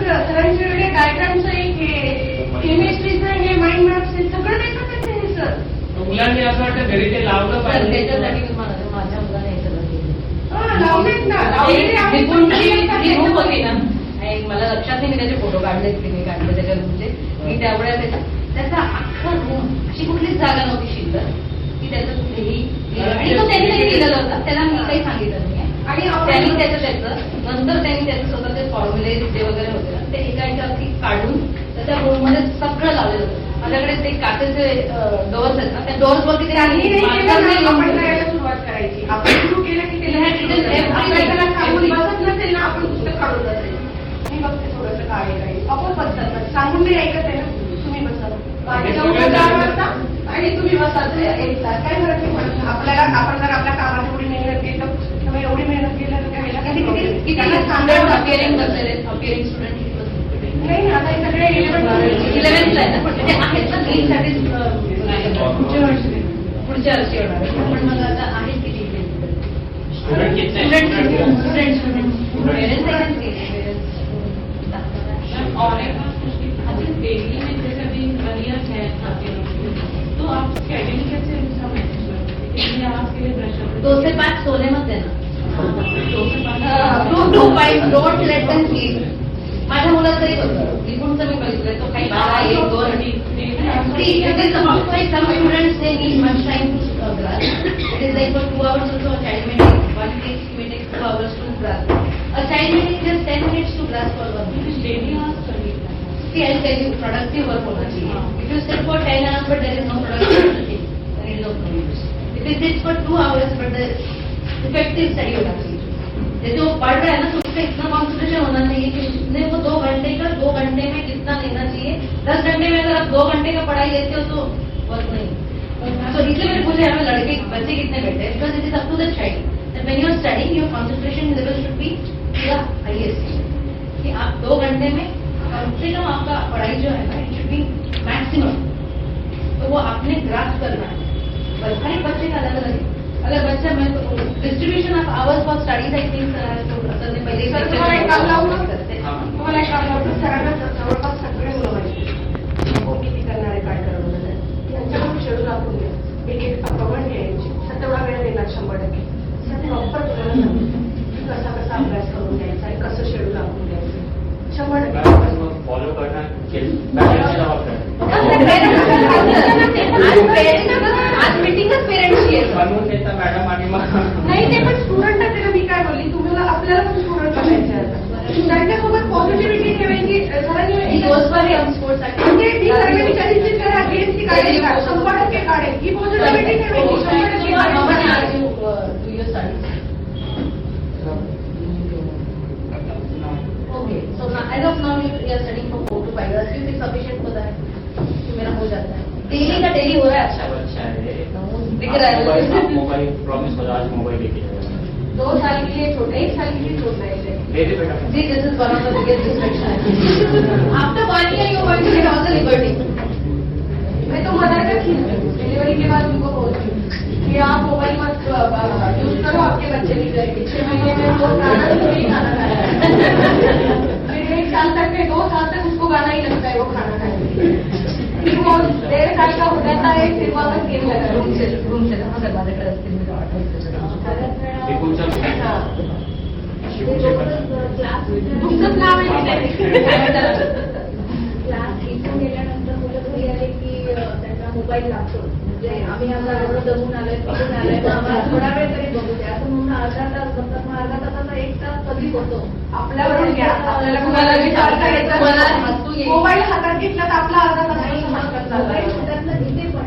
Speaker 2: सरांच्या वेळेला डायग्रामचं एक हे केमिस्ट्रीचं हे माइंड मॅप्स हे सगळं देतात हे सर.
Speaker 5: मुलांनी असं वाटतं घरी ते लावलं
Speaker 4: तर
Speaker 5: पाहिजे.
Speaker 4: त्याच्यासाठी मी म्हणते माझ्या मुलाने हे सगळं केलं.
Speaker 2: लावलेत ना लावलेले आहेत.
Speaker 4: ती रूम होती ना आणि मला लक्षात नाही मी त्याचे फोटो काढलेत की मी काढले त्याच्या रूमचे. मी त्यावेळेला त्याचा अख्खा रूम अशी कुठलीच जागा नव्हती शिल्लक की त्याचं कुठेही आणि तो त्यांनी केलेला होता. त्याला मी काही सांगितलं नाही आणि त्यांनी त्याचं नंतर त्यांनी त्याचं स्वतःचे फॉर्म्युले जे वगैरे होते ना ते एका काढून त्याच्या रूम मध्ये सगळं लावलेलं होतं. माझ्याकडे ते काचेचे डोअर्स आहेत ना त्या डोअर्स वरती ते
Speaker 2: आपण करायला सुरुवात करायची. आपण सुरू केलं की त्याला सांगून बसत नसेल ना आपण पुस्तक काढून असेल मी बघते थोडंसं काय काही आपण बसतात सांगून नाही ऐकत आहे ना तुम्ही बसा आणि तुम्ही बसा एक तास काय फरक नाही. आपल्याला आपण जर आपल्या कामात एवढी मेहनत केलं तर एवढी मेहनत केलं तर
Speaker 4: किती स्टुडंट अपिअरिंग बसलेले अपिअरिंग स्टुडंट
Speaker 2: नाही आता हे सगळे
Speaker 4: 11th आहे ना पण ते आहेत ना नीटसाठी पुढच्या वर्षी होणार पण मग आता आहेत किती
Speaker 3: स्टुडंट किती
Speaker 6: डेली में जैसे अभी वरियर्स है तो आप स्केड्यूल कैसे उसका मैनेज करते हैं? इसलिए आपके लिए प्रेशर
Speaker 4: 2 से 5 सोने मत देना.
Speaker 6: 2 से 5
Speaker 4: 2 to 5 don't let them sleep. माझ्या मुलाचं तरी होतं लिहूनचं मी बघितलंय तो काही 12 1 2 some students they need much time to grasp. It is like for 2 hours also a child may take 1 week may take 2 hours to grasp. A child may take just 10 minutes to grasp for 1 week.
Speaker 6: Daily hours करनी है.
Speaker 4: See, I'll tell you, productive work होना चाहिए. If you sit for 10 hours but there is no productivity, then it is of no use. If you sit for 2 hours but the effective study होना चाहिए. जैसे वो पढ़ रहा है ना तो उसका इतना कॉन्सेंट्रेशन होना चाहिए कि उसने वो 2 घंटे का 2 घंटे में कितना लेना चाहिए. 10 घंटे में अगर आप 2 घंटे का पढ़ाई लेते हो तो वर्क नहीं. तो इसलिए मैंने पूछा हमें लड़के बच्चे कितने बैठे हैं because it is up to the child that when you are studying your concentration level should be the highest. कि आप 2 घंटे में कम से कम आपका पढ़ाई जो है ना इट शुड बी मैक्सिमम. तो वो आपने ग्रास्प करना है. हर एक बच्चे का अलग अलग है. अगर बच्चा मैं distribution of hours for studies I think sir ने पहले
Speaker 2: तुम्हाला एक काम लावून सरांना जवळपास सगळे मुलं माहिती किती करणारे काय करणार त्यांच्याकडून शेड्यूल आपण घ्या. एक अपॉइंटमेंट घ्यायची सर तेवढा वेळ देणार 100%. सर प्रॉपर तुम्हाला सांगतो कसा कसा अभ्यास करून द्यायचा आहे कसं शेड्यूल आपण द्यायचं 100%
Speaker 3: फॉलो करणार
Speaker 4: आज मीटिंगच पेरेंट्सची आहे.
Speaker 3: बनवून देता मॅडम आणि मग
Speaker 2: नाही ते पण स्टुडंट आहे मी काय बोलली तुम्हाला आपल्याला पण स्टुडंट बनायचे आता त्यांच्यासोबत पॉझिटिव्हिटी ठेवायची.
Speaker 4: ही गोष्ट पण आहे स्पोर्ट्स
Speaker 2: म्हणजे ती सगळ्या विचारांची करा गेमची काढेल 100% काढेल ही पॉझिटिव्हिटी ठेवायची 100% काढेल.
Speaker 4: Okay, so now, as of now you are studying from 4 to 5 hours. You think sufficient होता है? कि मेरा हो जाता है. डेली का डेली हो रहा है.
Speaker 3: अच्छा है.
Speaker 4: दिख रहा है.
Speaker 3: मोबाइल प्रॉमिस करो आज मोबाइल लेके जाएगा.
Speaker 2: 2 साल के लिए छोटा 1 साल के लिए छोड़ना है इसे.
Speaker 3: दे दे बेटा.
Speaker 4: See, this is one of the biggest distractions. After 1 year you are going to get all the liberty.
Speaker 2: मैं तो मना कर थी डिलीवरी के बाद उनको बोलती हूँ कि आप मोबाइल मत यूज करो, आपके बच्चे भी करेंगे 6 महीने में वो गाना नहीं खाना खाया। फिर 1 साल तक के 2 साल तक उसको गाना ही लगता है वो खाना खाने। फिर वो 1.5 साल का हो जाता है, फिर वापस गेम लगा
Speaker 4: रूम से हाँ सर माझ्याकडे असतील मी आठवते
Speaker 2: तुमचंच नाव आहे
Speaker 7: क्लास इथून गेल्यानंतर मुलं घरी आले की त्यांना मोबाईल लागतो. म्हणजे आम्ही आता एवढं जमून आलोय फिरून आलोय तर आम्हाला थोडा वेळ तरी बघू द्या असं म्हणून अर्धा तास बघतात. मग अर्धा तासाचा 1 तास कधी होतो
Speaker 2: आपल्यावरून घ्या, आपल्याला कुणाला विचार करायचा
Speaker 4: मला हसू येईल.
Speaker 2: मोबाईल हातात घेतला तर आपला अर्धा तास
Speaker 7: मोबाईल हातातलं घेते पण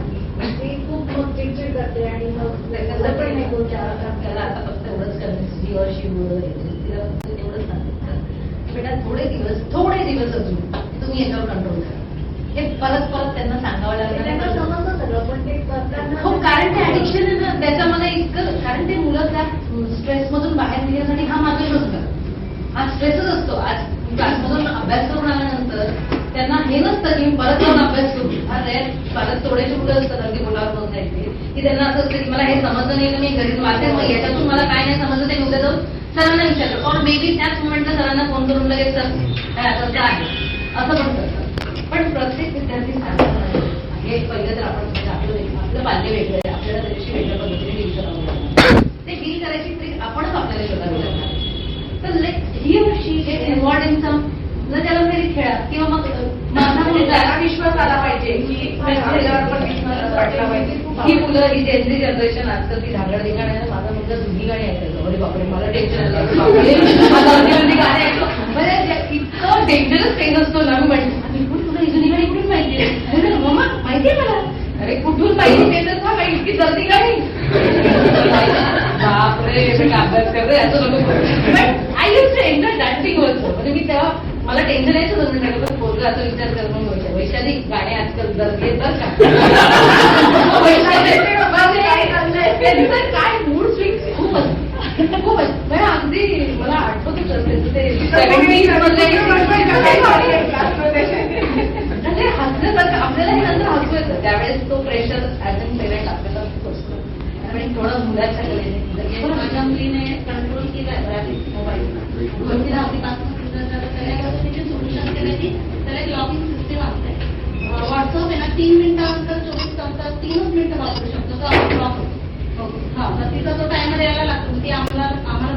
Speaker 7: ते खूप मग चिडचिड करते आणि मग त्याचं पण नाही बोलते
Speaker 4: त्याला आता फक्त एवढंच करण्याची जी वर्षी तिला फक्त एवढंच सांगितलं बेटा थोडे दिवस अजून तुम्ही याच्यावर कंट्रोल करा. हे परत त्यांना सांगावं
Speaker 7: त्यांना
Speaker 4: लागलं.
Speaker 7: समजतं सगळं पण ते करताना
Speaker 4: हो कारण ते ऍडिक्शन आहे ना त्याच्यामध्ये इतकं, कारण ते मुलं त्या स्ट्रेस मधून बाहेर निघण्यासाठी हा मार्ग शोधतात. हा स्ट्रेसच असतो. आज क्लासमधून अभ्यास करून आल्यानंतर त्यांना हे नसतं की मी परत जाऊन अभ्यास करू. अरे परत थोडेसे मुलं असतात अगदी मुलावर बघायचे की त्यांना असं असतं की मला हे समजलं नाही तर मी घरी वाचेल, मग याच्यातून मला काय नाही समजलं ते उद्या जाऊन सरांना विचारलं. और मे बी त्याच मोमेंटला सरांना फोन करून लगेच सर काय असं आहे असं पण करतात. पण प्रत्येक विद्यार्थी सांगतो हे पहिलं तर आपण आपलं बाल्य वेगळं आहे, आपल्याला त्याच्याशी वेगळ्या पद्धतीने डील करावं लागणार. ते डील करायची ट्रिक आपणच आपल्याला शोधावी लागणार. तर लाईक ही वर्षी हे इन्व्हॉल्ड इन सम जर त्याला घरी खेळा किंवा मग माझा मुलगा
Speaker 2: विश्वास आला पाहिजे की त्याच्यावर पण विश्वास वाटला पाहिजे.
Speaker 4: ही मुलं ही जेनझी जनरेशन आजकाल ती धागड दिगाड आहे. माझा मुलगा जुनी गाणी ऐकायचं. अरे बापरे मला टेन्शन आलं. बापरे माझा जुनी गाणी ऐकतो. म्हणजे इतकं डेंजरस पेन असतो ना. मी म्हणते तुला ही जुनी गाणी कुठून माहिती आहे? मम्मा माहिती आहे मला. अरे कुठून माहिती देतात का काही इतकी जल्दी गाणी? बापरे अभ्यास करते असं नको. But I use to enjoy that thing also. म्हणजे मी तेव्हा मला टेन्शन यायचं होतं सगळं पण पोरगा असा विचार करून व्हायचा. वैशाली गाणे आजकाल जर येतात का? वैशाली काय मूड स्विंग खूपच म्हणजे अगदी मला आठवतच असेल ते 70s म्हणजे हसण्यासारखं आपल्याला हे नंतर हसू येतं. त्यावेळेस तो प्रेशर ऍज अन पेरेंट आपल्याला खूप असतो आणि थोडं मुलाच्या कलेने माझ्या मुलीने कंट्रोल केलाय मोबाईल. तिला आधीपासून सोल्युशन केलं की त्याला एक लॉगिंग सिस्टीम असते. व्हॉट्सअप आहे ना 3 मिनिटानंतर 24 तासात 3च मिनिटं वापरू शकतो तो आपण ब्लॉक होतो. हा तर तिचा तो टायमर यायला लागतो की आम्हाला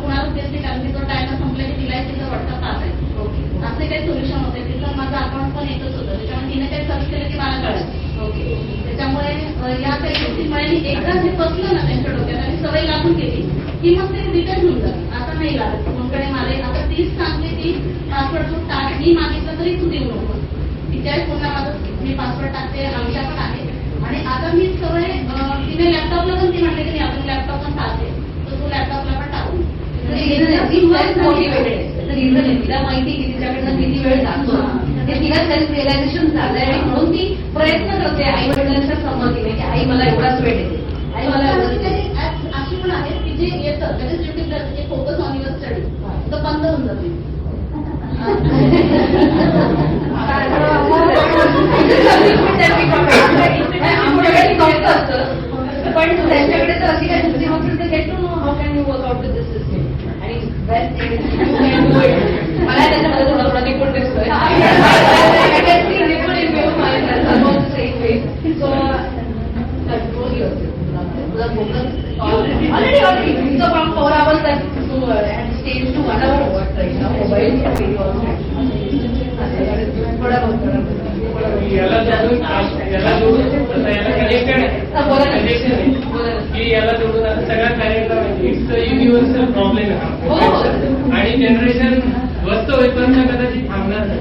Speaker 4: कुणालाच देत नाही कारण की तो टायमर संपला की तिला तिचं व्हॉट्सअप पाहायचं. ओके असे काही सोल्युशन होते. तिचं माझं अकाउंट पण येतच होतं त्याच्यामुळे तिने काही सर्च केलं की मला कळायचं. ओके त्याच्यामुळे या काही गोष्टीमुळे एकदा जे बसलं ना त्यांच्या डोक्यात आणि सवय लागून गेली की मग ते रिटर्न होऊन जातं. आता नाही लागत कोणकडे मला आता तीच सांगते की पासवर्ड तू टाक. मी मागितलं तरी तू देऊ नको. तिच्याही फोनला माझं मी पासवर्ड टाकते. आमच्या पण आहे आणि आता मी सवय तिने लॅपटॉपला पण ती म्हटले की आपण लॅपटॉप पण चालते तर तू लॅपटॉपला पण टाकून तिला माहिती की तिच्याकडनं किती वेळ जातो हे तिला सेल्फ रिअलायझेशन झालंय आणि म्हणून ती प्रयत्न करते आई वडिलांच्या संमतीने की आई मला एवढाच वेळ देते. आई मला अशी पण आहे की जे येतं लगेच युट्यूबला फोकस ऑन युअर स्टडी तर बंद होऊन जाते. पण त्यांच्याकडे तर अशी काय सिस्टीम असेल तर get to know how can you work out with this system आणि बेस्ट मला त्याच्यामध्ये थोडा निपुण दिसतोय. ऑलरेडी तुमचं काम 4 hours and stays to 1 hour what right now mobile
Speaker 5: याला जोडून याला कनेक्टेड की याला जोडून आता सगळ्या पॅरेंटला माहिती इट्स अ युनिव्हर्सल प्रॉब्लेम आहे आणि जनरेशन वस्त होईपर्यंत कदाचित थांबणार नाही.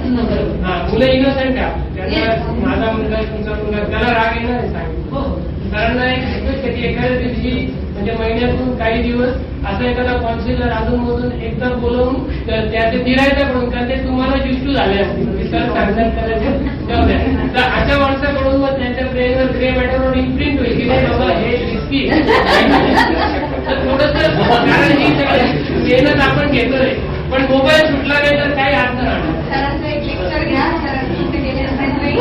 Speaker 5: हा मुलं इनोसेंट आहे. त्यांना माझा मुलगा तुमचा मुलगा त्याला राग येणार आहे सांगितलं कारण एखाद्या दिवशी म्हणजे महिन्यातून काही दिवस असं एखादा कॉन्सिलर अजून मधून एकदा बोलवून त्याचे दिरायचं म्हणून कारण ते तुम्हाला जिष्टू झाले असतील सर सांगतात करायचे तर अशा माणसाकडून मग त्यांच्या ब्रेनवर ग्रे मॅटरवर इम्प्रिंट होईल की नाही बाबा हे रिस्की तर थोडस कारण ही सगळं मेहनत आपण घेतोय पण मोबाईल सुटला नाही तर काही अर्थ राहणार.
Speaker 2: सरांचं एक लेक्चर घ्या. सरांचं गेले असायचं नाही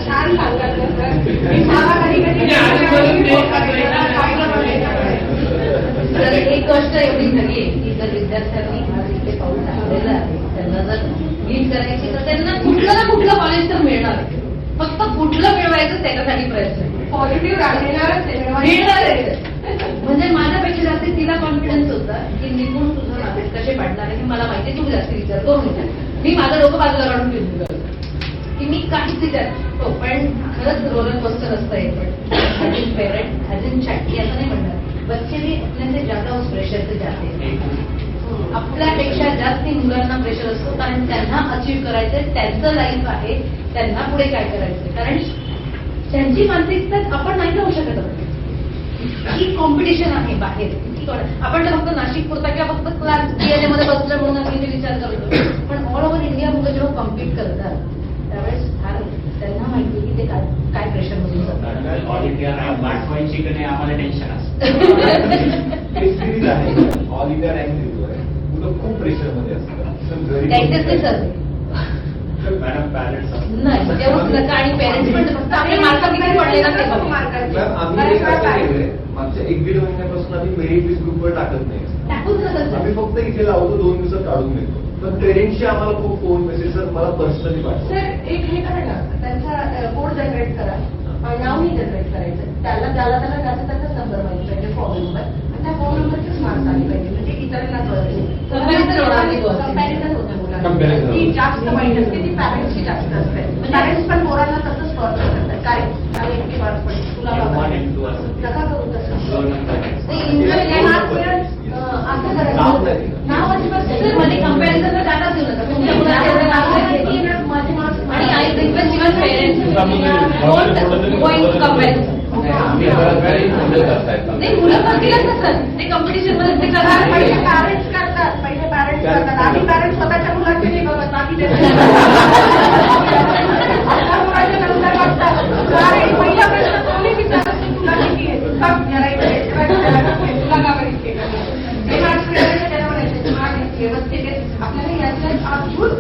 Speaker 2: छान सांगतात
Speaker 4: विद्यार्थ्यांनी आज इथे पाऊल टाकलेलं आहे. त्यांना जर नीट करायची तर त्यांना कुठलं ना कुठलं कॉलेज तर मिळणार आहे. फक्त कुठलं मिळवायचं त्याच्यासाठी प्रयत्न आहे.
Speaker 2: पॉझिटिव्ह राहणारच
Speaker 4: मिळणार आहे. म्हणजे माझ्यापेक्षा जास्त तिला कॉन्फिडन्स होता की निपुण तुझं मार्केट कसे पाडणार आहे हे मला माहिती आहे. तू जास्त विचार करू नये. मी माझं डोकं बाजूला काढून घेऊन की मी काहीच विचार तो पण खरंच रोलर कोस्टर असतं हे. पण as in parent as in chatty असं नाही म्हणणार. बच्चे भी अपने से ज्यादा उस प्रेशर से जाते हैं. आपल्यापेक्षा जास्त मुलांना प्रेशर असतो कारण त्यांना अचीव्ह करायचंय. त्यांचं लाईफ आहे. त्यांना पुढे काय करायचंय. कारण त्यांची मानसिकता आपण नाही जाऊ शकत. ही कॉम्पिटिशन आहे बाहेर. आपण तर फक्त नाशिक पुरता किंवा फक्त क्लास DNA मध्ये बसलं म्हणून आपण ते विचार करतो. पण ऑल ओव्हर इंडिया मुलं जेव्हा कम्पीट करतात त्यावेळेस फार त्यांना माहिती की ते काय प्रेशर मधून जातात.
Speaker 3: ऑल इंडिया रँक वाटवायची की नाही आम्हाला टेन्शन असतं.
Speaker 8: ऑल इंडिया रँक देतोय मुलं खूप प्रेशर मध्ये असतात.
Speaker 4: त्यांचेच ते सर
Speaker 8: मॅडम पॅरेंट्स
Speaker 4: नाही तेवढंच नका. आणि पेरेंट्स पण फक्त आपले मार्क किती पडले ना ते बघा.
Speaker 8: आम्ही एक असं केलंय मागच्या 1-1.5 महिन्यापासून आम्ही मेरिट लिस्ट ग्रुपवर टाकत नाही.
Speaker 4: टाकूच नका.
Speaker 8: आम्ही फक्त इथे लावतो 2 दिवसात काढून घेतो. पण पेरेंट्सची आम्हाला खूप फोन मेसेज सर मला पर्सनली पाठवा.
Speaker 2: सर एक हे करा ना त्यांचा कोड जनरेट करा. नावही जनरेट करायचं. त्याला त्याचा नंबर माहिती पाहिजे फोन नंबर आणि त्या फोन नंबरचीच मार्क्स आली पाहिजे. म्हणजे इतरांना
Speaker 4: Comparison होणार नाही बुवा.
Speaker 2: कंपॅरिझन होतं मुलांना.
Speaker 8: Comparison.
Speaker 2: ती जास्त माहिती असते ती पॅरेंट्सची जास्त असते. पॅरेंट्स पण पोरांना तसंच फॉलो करतात. काय आणि इतके मार्क्स पडले तुला बाबा नका करू तसं. असं करायचं. नाव अजिबात
Speaker 4: सर मध्ये कंपॅरिझनला डाटा देऊ नका. तुमच्या मुलाचं नाव आहे.
Speaker 2: माझे मार्क्स
Speaker 4: आणि I request even parents don't going to comparison. नाही मुलं पण केलं नसतात. ते कॉम्पिटिशन मध्ये ते करणार
Speaker 2: पहिले पॅरेंट्स करतात. पहिले पॅरेंट्स करतात. आधी पॅरेंट्स स्वतःच्या मुलांचे नाही बघत बाकी ते आता मुलाच्या नंतर बघतात. अरे पहिला प्रश्न कोणी विचारत तुला किती आहे? बघ जरा इकडे तुला का बरं इतके करणार? ते मार्क्स मिळाले त्याला म्हणायचे मार्क्स व्यवस्थित आहेत. आपल्याला याच्यात अजून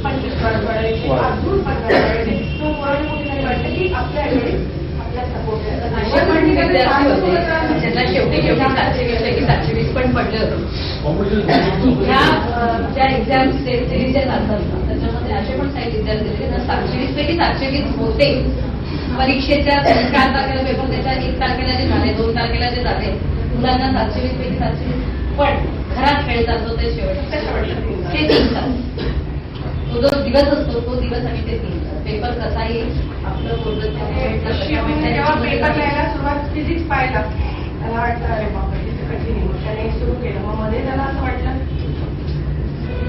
Speaker 2: 25 पडायचे अजून 50 पडायचे. तो पोरांनी कुठेतरी वाटतं की आपल्या आईवडील आपल्या सपोर्ट
Speaker 4: असे पण विद्यार्थी होते ज्यांना शेवटी 720 पण पडले होते. ह्या ज्या एक्झाम सिरीज ज्या चालतात ना त्याच्यामध्ये असे पण काही विद्यार्थी होते ना 720 पैकी 720 होते. परीक्षेच्या 4 तारखेला पेपर त्याच्या 1 तारखेला जे झाले 2 तारखेला जे झाले मुलांना 720 पैकी 720 पण घरात खेळतात तो ते शेवट ते 3 तास. तो जो दिवस असतो तो दिवस आणि ते 3 तास पेपर कसाही आपलं बोलत
Speaker 2: जेव्हा पेपर लिहायला सुरुवात फिजिक्स पाहिला त्याला वाटलं अरे बाबा तिथे कंटिन्यू त्याने सुरू केलं. मग मध्ये त्याला असं वाटलं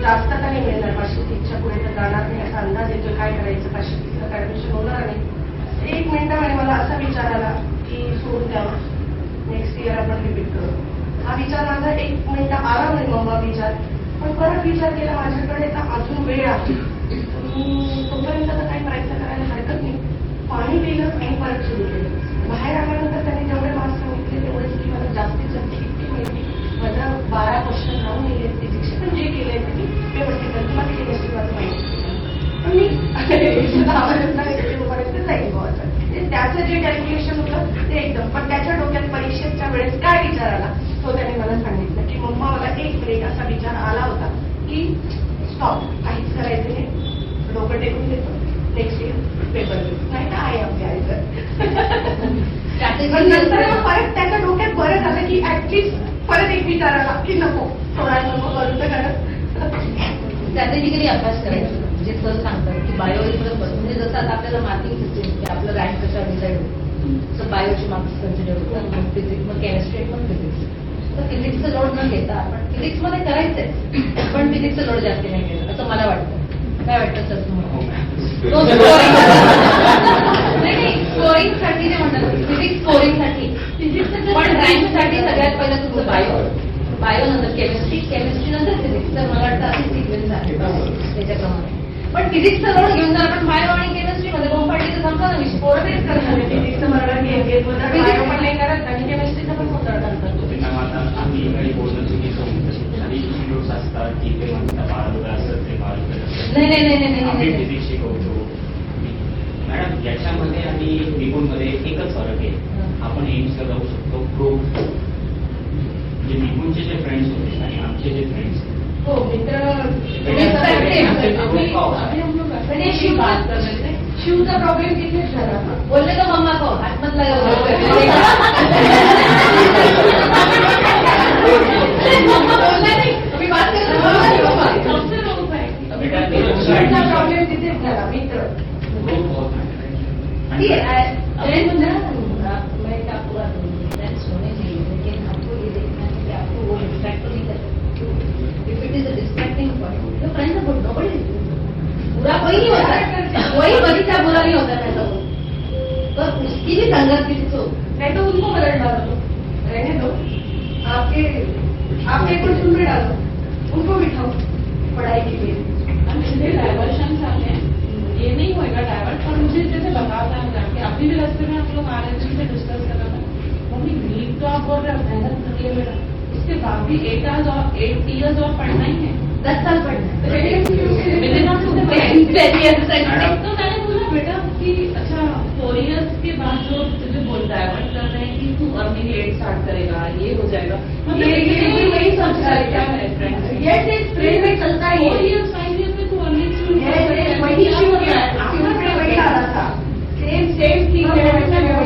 Speaker 2: जास्त का नाही मिळणार 530च्या पुढे तर जाणार नाही असा अंदाज येतोय. काय करायचं 530ला ऍडमिशन होणार नाही. 1 मिनिटामध्ये मला असा विचार आला की सोडून द्यावं नेक्स्ट इयर आपण रिपीट करू. हा विचार माझा 1 मिनिट आला नाही मम्मा विचार. पण परत विचार केला माझ्याकडे तर अजून वेळ आहे. तोपर्यंत तर काही प्रयत्न करायला हरकत नाही. पाणी पिलं आणि परत सुरू केलं. बाहेर आल्यानंतर त्यांनी जेवढे मार्क्स सांगितले तेवढेच की मला जास्तीत जास्त किती माहिती माझा 12 क्वेश्चन राहून गेले फिजिक्स पण जे केले ते मी व्यवस्थित करतो. मला केमिस्ट्री माझं माहिती पण मी तोपर्यंत जाईल म्हणजे त्याचं जे कॅल्क्युलेशन होतं ते एकदम. पण त्याच्या डोक्यात परीक्षेच्या वेळेस काय विचार आला तो त्याने मला सांगितलं की मम्मा मला 1 मिनिट असा विचार आला होता की स्टॉप काहीच करायचं नाही. डोकं टेकून देतो नेक्स्ट इयर पेपर देऊ नाही तर आहे आपल्या आईचं. पण नंतर परत त्याच्या डोक्यात बरं झालं की ऍटलिस्ट परत एक विचार आला की नको थोडा नको करू तर करत
Speaker 4: स्ट्रॅटेजिकली अभ्यास करायचा. म्हणजे सर सांगतात की बायो म्हणजे जसं आता आपल्याला मार्किंग सिस्टीम की आपलं रँक कशा डिसाईड होतं तसं बायोचे मार्क्स कन्सिडर होतात. मग फिजिक्स मग केमिस्ट्री मग फिजिक्स. तर फिजिक्सचं लोड न घेता आपण फिजिक्समध्ये करायचंय पण फिजिक्सचं लोड जास्त नाही घेतं असं मला वाटतं. काय वाटतं सर तुम्हाला? नाही स्कोरिंगसाठी जे म्हणतात फिजिक्स स्कोरिंगसाठी पण रँकसाठी सगळ्यात पहिलं तुमचं बायो नंतर केमिस्ट्री नंतर फिजिक्स. तर मला वाटतं अशी सिक्वेन्स आहे त्याच्याप्रमाणे. पण फिजिक्सचा लोड घेऊन जर आपण बायो आणि केमिस्ट्रीमध्ये बोंबाटली तर समजा ना विषय
Speaker 2: पोरं तेच करणार आहे. फिजिक्सचं बरोबर घेत बायो पण नाही करत आणि केमिस्ट्रीचं पण होतं घालतात.
Speaker 3: आम्ही काही बोलणं चुकीचं होतं आणि नोट्स असतात की ते म्हणतात बाळाला असं ते
Speaker 4: नाही
Speaker 3: आम्ही फिजिक्स शिकवतो. मॅडम याच्यामध्ये आणि निपुणमध्ये एकच फरक आहे. आपण एम्सला जाऊ शकतो. ग्रुप जे निपुणचे जे फ्रेंड्स होते आणि आमचे जे फ्रेंड्स
Speaker 2: हो मित्र
Speaker 6: अभी हम लोग
Speaker 2: मैंने
Speaker 6: ऐसी बात कर रहे थे।
Speaker 2: शिवचा प्रॉब्लेम तिथेच झाला ना.
Speaker 4: बोलले तो मम्मा को हाथ मत लगाओ बोलना नहीं अभी बात कर रहे हो
Speaker 6: सबसे लोग पाएगी
Speaker 3: बेटा
Speaker 2: शिवचा प्रॉब्लेम तिथेच झाला मित्र.
Speaker 4: ठीक है फ्रेंड ना मैं एक आपको बात बोलूंगी फ्रेंड्स होने चाहिए लेकिन आपको ये देखना है कि आपको वो डिस्ट्रैक्ट तो नहीं कर सकते if it is a distracting point तो फ्रेंड्स गुड नोबडी बुरा कोई नहीं होता कोई बगीचा बुरा नहीं होता ऐसा पर उसकी भी संगत किसी को
Speaker 2: नहीं तो उनको बदल डालो, रहने दो. आपके कुछ उनमें डालो, उनको बिठाओ पढ़ाई के लिए.
Speaker 6: मुझे डाइवर्शन आते हैं ये नहीं होएगा डाइवर्ट पर मुझे जैसे बताता है जाके अभी भी रास्ते में आप लोग आ रहे थे मुझे डिस्कस कर रहा था मम्मी नीट तो आप बोल रहे हो मेहनत कर लिए बेटा इसके बाद भी 8 years और पढ़ना ही है
Speaker 4: 10 साल पढ़ना है
Speaker 6: मिनिमम तो मैंने बोला बेटा कि अच्छा 4 years के बाद जो तुझे बोलता है बट कर रहे हैं कि तू अर्निंग लेट स्टार्ट करेगा ये हो जाएगा
Speaker 2: ये वही सोच रहा है
Speaker 6: क्या है फ्रेंड
Speaker 2: ये ट्रेन में चलता है
Speaker 6: 4 years 5 years में तू अर्निंग शुरू
Speaker 2: वही शिव में वही आ रहा था. Same thing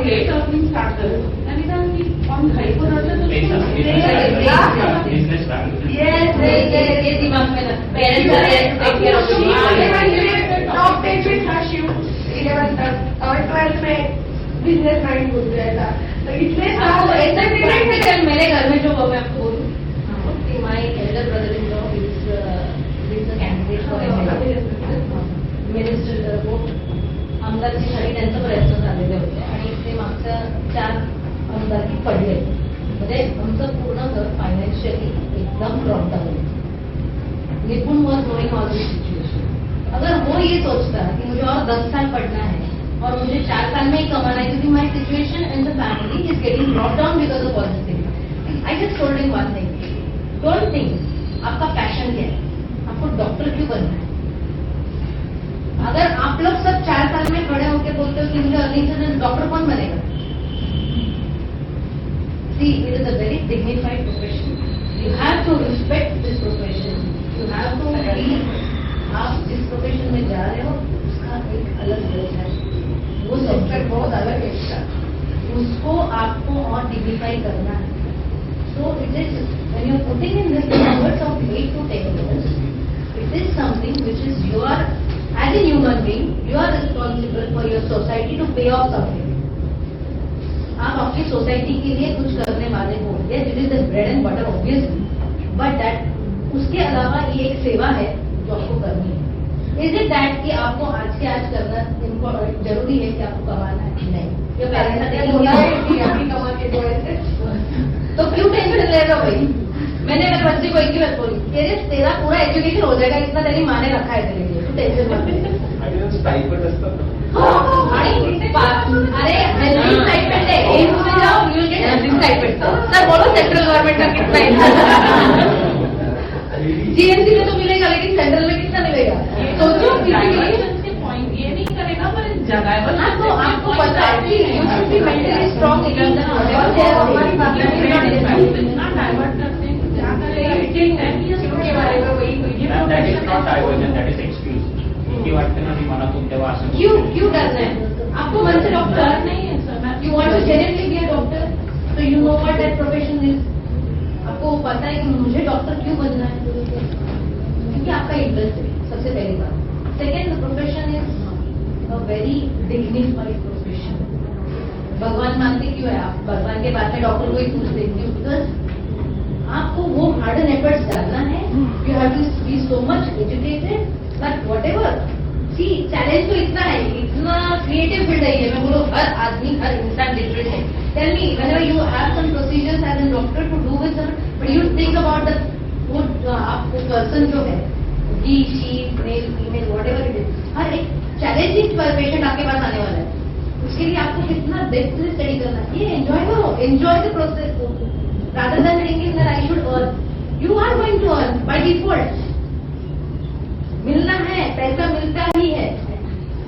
Speaker 6: let earning start करो मैंने कहा कि हम घर को रहते
Speaker 4: ये दिमाग में ना पेरेंट्स
Speaker 2: टॉप 10 में था शिव 11 तक और 12 में बिजनेस माइंड हो गया था. तो इतने
Speaker 4: आपको
Speaker 2: साल
Speaker 4: ऐसा डिफरेंट है मेरे घर में जो मैं आपको बोलूँ कि my elder brother in law is a candidate for minister वो आमदारची खरी त्यांचा प्रयत्न झालेले होते आणि ते मागच्या 4 आमदारकी पडले म्हणजे आमचं पूर्ण घर फायनान्शियली एकदम ड्रॉप डाउन निपुण was knowing all this situation अगर वो ये सोचता कि मुझे और 10 साल पढ़ना है और मुझे 4 साल में ही कमाना है क्योंकि my situation end the family is getting brought down because of all this thing I just told him one thing don't think आपका पैशन क्या है आपको डॉक्टर क्यों बनना है अगर आप लोग सब 4 साल में खड़े होकर बोलते हो कि मुझे अर्निंग से डॉक्टर कौन बनेगा see it is a very dignified profession you have to respect this profession you have to be आप जिस प्रोफेशन में जा रहे हो उसका एक अलग दर्ज है वो सेक्टर बहुत अलग है इसका उसको आपको और डिग्निफाई करना है so it is when you putting in this numbers of 8 to 10 years it is something which is you are as a human being you are responsible for your society to pay off something आप अपनी society के लिए कुछ करने वाले हो this is the bread and butter obviously but that उसके अलावा ये एक सेवा है जो आपको करनी है इज इट दैट कि आपको आज के आज करना जरूरी है कि आपको कमाना है नहीं ये पेरेंट्स
Speaker 2: बोला है कि अभी कमा के दो ऐसे
Speaker 4: तो क्यों टेंशन ले रहे हो भाई मैंने मेरे बच्चे को एक ही बात बोली तेरा पूरा एजुकेशन हो जाएगा इतना तेरी माँ ने रखा है तेरे लिए तू टेंशन मत ले
Speaker 8: आणि स्टायपंड असतात ना.
Speaker 4: अरे हेल्दी स्टाइपेंड है एक में जाओ you will get healthy stipend sir बोलो सेंट्रल गवर्नमेंट का कितना जीएमसी में तो मिलेगा लेकिन सेंट्रल में कितना मिलेगा सोचो
Speaker 6: डाइवर्शन के पॉइंट ये नहीं करेगा पर इस जगह पर
Speaker 4: तो आपको पता है कि you should be mentally strong
Speaker 6: हमारी बात इतना डाइवर्ट करते हैं क्या करेगा
Speaker 2: के बारे में वही
Speaker 3: That is not diversion, that is excuse. की वाटते ना मी मनातून तेव्हा असं
Speaker 4: क्यों करना है आपको मन से डॉक्टर
Speaker 6: नहीं है sir
Speaker 4: you want to genuinely be a doctor तो you know what that profession is आपको पता है कि मुझे डॉक्टर क्यों बनना है क्योंकि आपका इंटरेस्ट है सबसे पहली बात second profession is a very dignified profession भगवान मानते क्यों है आप भगवान के बाद में डॉक्टर को ही पूछते क्यों बिकॉज आपको वो हार्ड एंड एफर्ट्स डालना है you have to be so much educated but whatever see challenge तो इतना है इतना क्रिएटिव फील्ड है ये मैं बोलो हर आदमी हर इंसान डिफरेंट है tell me whenever you have some procedures as an doctor to do with but you think about the वो आपको पर्सन जो है he she male female whatever it is हर एक चैलेंजिंग पेशेंट आपके पास आने वाला है उसके लिए आपको कितना डेप्थ से स्टडी करना है ये एंजॉय करो enjoy the process rather than thinking that I should earn. You are going to earn by default. मिलना है पैसा मिलता ही है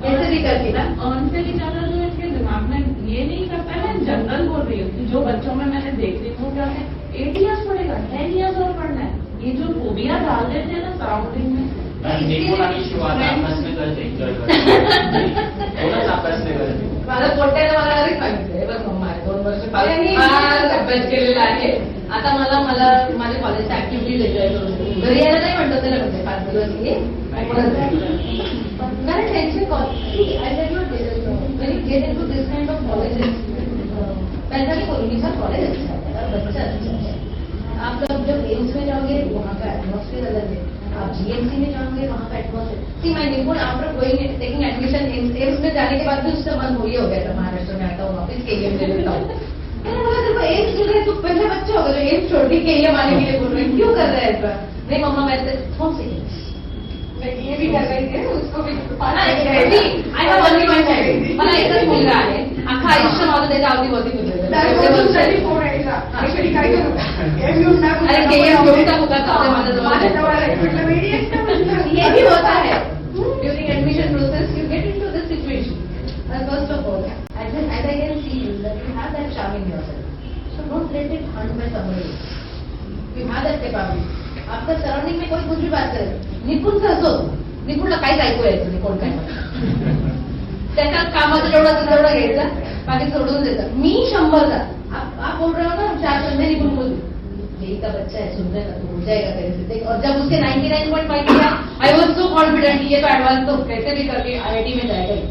Speaker 4: कैसे भी करके ना
Speaker 6: अर्न से भी ज्यादा जो इसके दिमाग में ये नहीं करता है जनरल बोल रही हूँ कि जो बच्चों में मैंने देख रही हूँ क्या है 8 years पढ़ेगा 10 years और पढ़ना है ये जो फोबिया डाल देते हैं ना सराउंडिंग में,
Speaker 3: निपुण आणि शिवा आता अभ्यास नाही करत एन्जॉय करत कोणच अभ्यास नाही करत.
Speaker 4: माझ्या पोट्याने मला आधीच सांगितलंय बघ मम्मा 2 वर्ष फार अभ्यास केलेला आहे. आता मला माझ्या कॉलेजच्या ऍक्टिव्हिटीज एन्जॉय करून दे. घरी यायला नाही म्हणतो त्याला म्हणते 5 दिवस ये आणि परत जायचं. कारण त्यांचे get into this kind of colleges पहले भी कोई कॉलेज अच्छा है, बच्चा अच्छा है. आप लोग जब एम्स में जाओगे वहाँ का एटमॉस्फेयर अलग है, आप जीएमसी में जाओगे वहाँ का एटमॉस्फेयर. सी माय निपुण after going taking admission AIIMS में जाने के बाद भी उसका मन वही हो गया था महाराष्ट्र में आता हूँ वापिस केएम ले लेता हूँ. मैंने बोला तेरे को एम्स मिल रहा है, तू पहले बच्चा होगा जो एम्स छोड़ के केएम आने के लिए बोल रहे हैं, क्यों कर रहा है ऐसा. नहीं मम्मा मैं कौन से
Speaker 2: ये भी कर रही थी उसको भी
Speaker 4: I have only one child. मला एकच मुलगा आहे. अख्खा आयुष्य माझं त्याच्या अवतीभोवती
Speaker 2: त्यासाठी फोन यायचा ऍक्च्युली काय करू एम घेऊन टाकू.
Speaker 4: अरे केएम घेऊन टाकू का चालते माझ्याजवळ.
Speaker 2: माझ्याजवळ आहे. म्हटलं वेडी असतं
Speaker 4: ये भी होता है during admission process. You get into this situation. And first of all, as I can see you that you have that charm in yourself. So don't let it hunt by somebody. You have that capability. आपल्या surrounding में कोई कुछ भी बात करे निपुणचा असो, निपुणला काहीच ऐकू यायचं नाही. कोण काय म्हणतं त्याच्या कामाचं जेवढं घ्यायचं बाकी सोडून देतात. मी 100चा आप बोल रहे हो ना 4 संध्या निपुण बोल यही का बच्चा है सुन रहा तो हो जाएगा तेरे से. और जब उसके 99.5 किया आई वॉज सो कॉन्फिडेंट ये तो एडवांस तो कैसे भी करके IIT में जाएगा ही.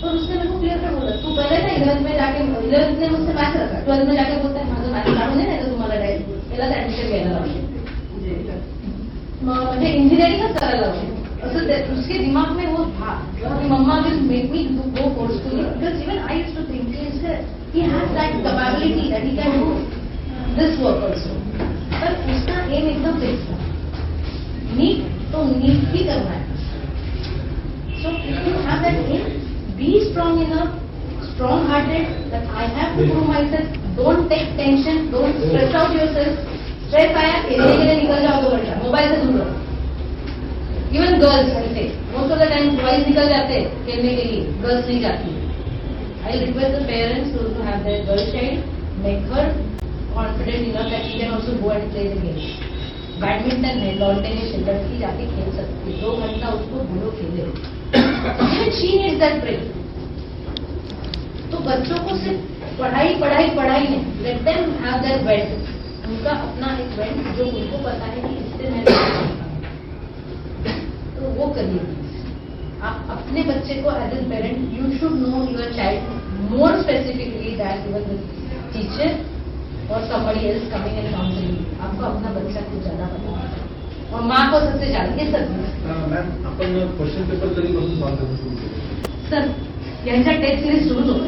Speaker 4: पर उसने मेरे को क्लियर कर बोला तू पहले ना 11th में जाके 11th ने मुझसे मैथ्स रखा 12th में जाके बोलता है माझं मॅथ्स काढून दे नाही तर तुम्हाला डायरेक्ट त्यालाच ऍडमिशन घ्यायला लावले. म्हणजे इंजिनिअरिंगच करायला लावले. असं उसके दिमाग में वो था कि mamma will make me go forcefully because even I used to think he has that capability that he can do this work also. पर उसका एम एकदम फिक्स था नीट तो नीट ही करना है. So if you have that M B strong enough strong hearted that I have to prove myself. Don't take tension, don't stress out yourself. Stress आया खेलने के लिए निकल जाओ 2 घंटा मोबाइल से दूर रहो. इवन गर्ल्स ऐसे most of the time boys निकल जाते हैं खेलने के लिए, गर्ल्स नहीं जाती. I request the parents to have their girl child make her confident enough that she can also go and play the game. Badminton है लॉन टेनिस है लड़की जाके खेल सकती है. 2 घंटा उसको बोलो खेले. Even she needs that break. तो बच्चों को सिर्फ पढ़ाई नहीं, let them have their vent. उनका अपना एक वेंट जो उनको पता है कि इससे मैं तो वो करिए. आप अपने बच्चे को as a parent you should know your child more specifically that your teacher और somebody else coming and counselling. आपको अपना बच्चा कुछ ज्यादा पता है और माँ को सबसे ज्यादा. ये सब
Speaker 8: मॅम आपण क्वेश्चन पेपर कधीपासून सॉल्व करू शकतो
Speaker 4: सर यांच्या टेस्ट सिरीज सुरूच होतं.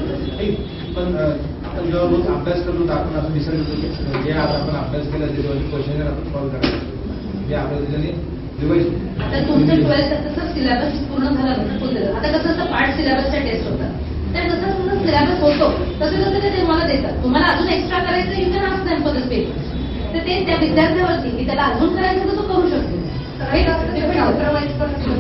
Speaker 8: पण आपण जेव्हा रोज अभ्यास करतो आपण असं डिसाईड करतो की जे आज आपण अभ्यास केला त्याच्यावर क्वेश्चन आपण सॉल्व करायचं जे आपल्या त्याच्याने रिवाईज.
Speaker 4: आता तुमचं 12th तसं सिलेबस पूर्ण झाला ना फुल. आता कसं असतं पार्ट सिलेबसच्या टेस्ट होतात तर जसं तुमचा सिलेबस होतो तसं ते तुम्हाला देतात. तुम्हाला अजून एक्स्ट्रा करायचं you can ask them for this paper. तर ते त्या विद्यार्थ्यावरती की त्याला अजून करायचं तर तो करू शकतो.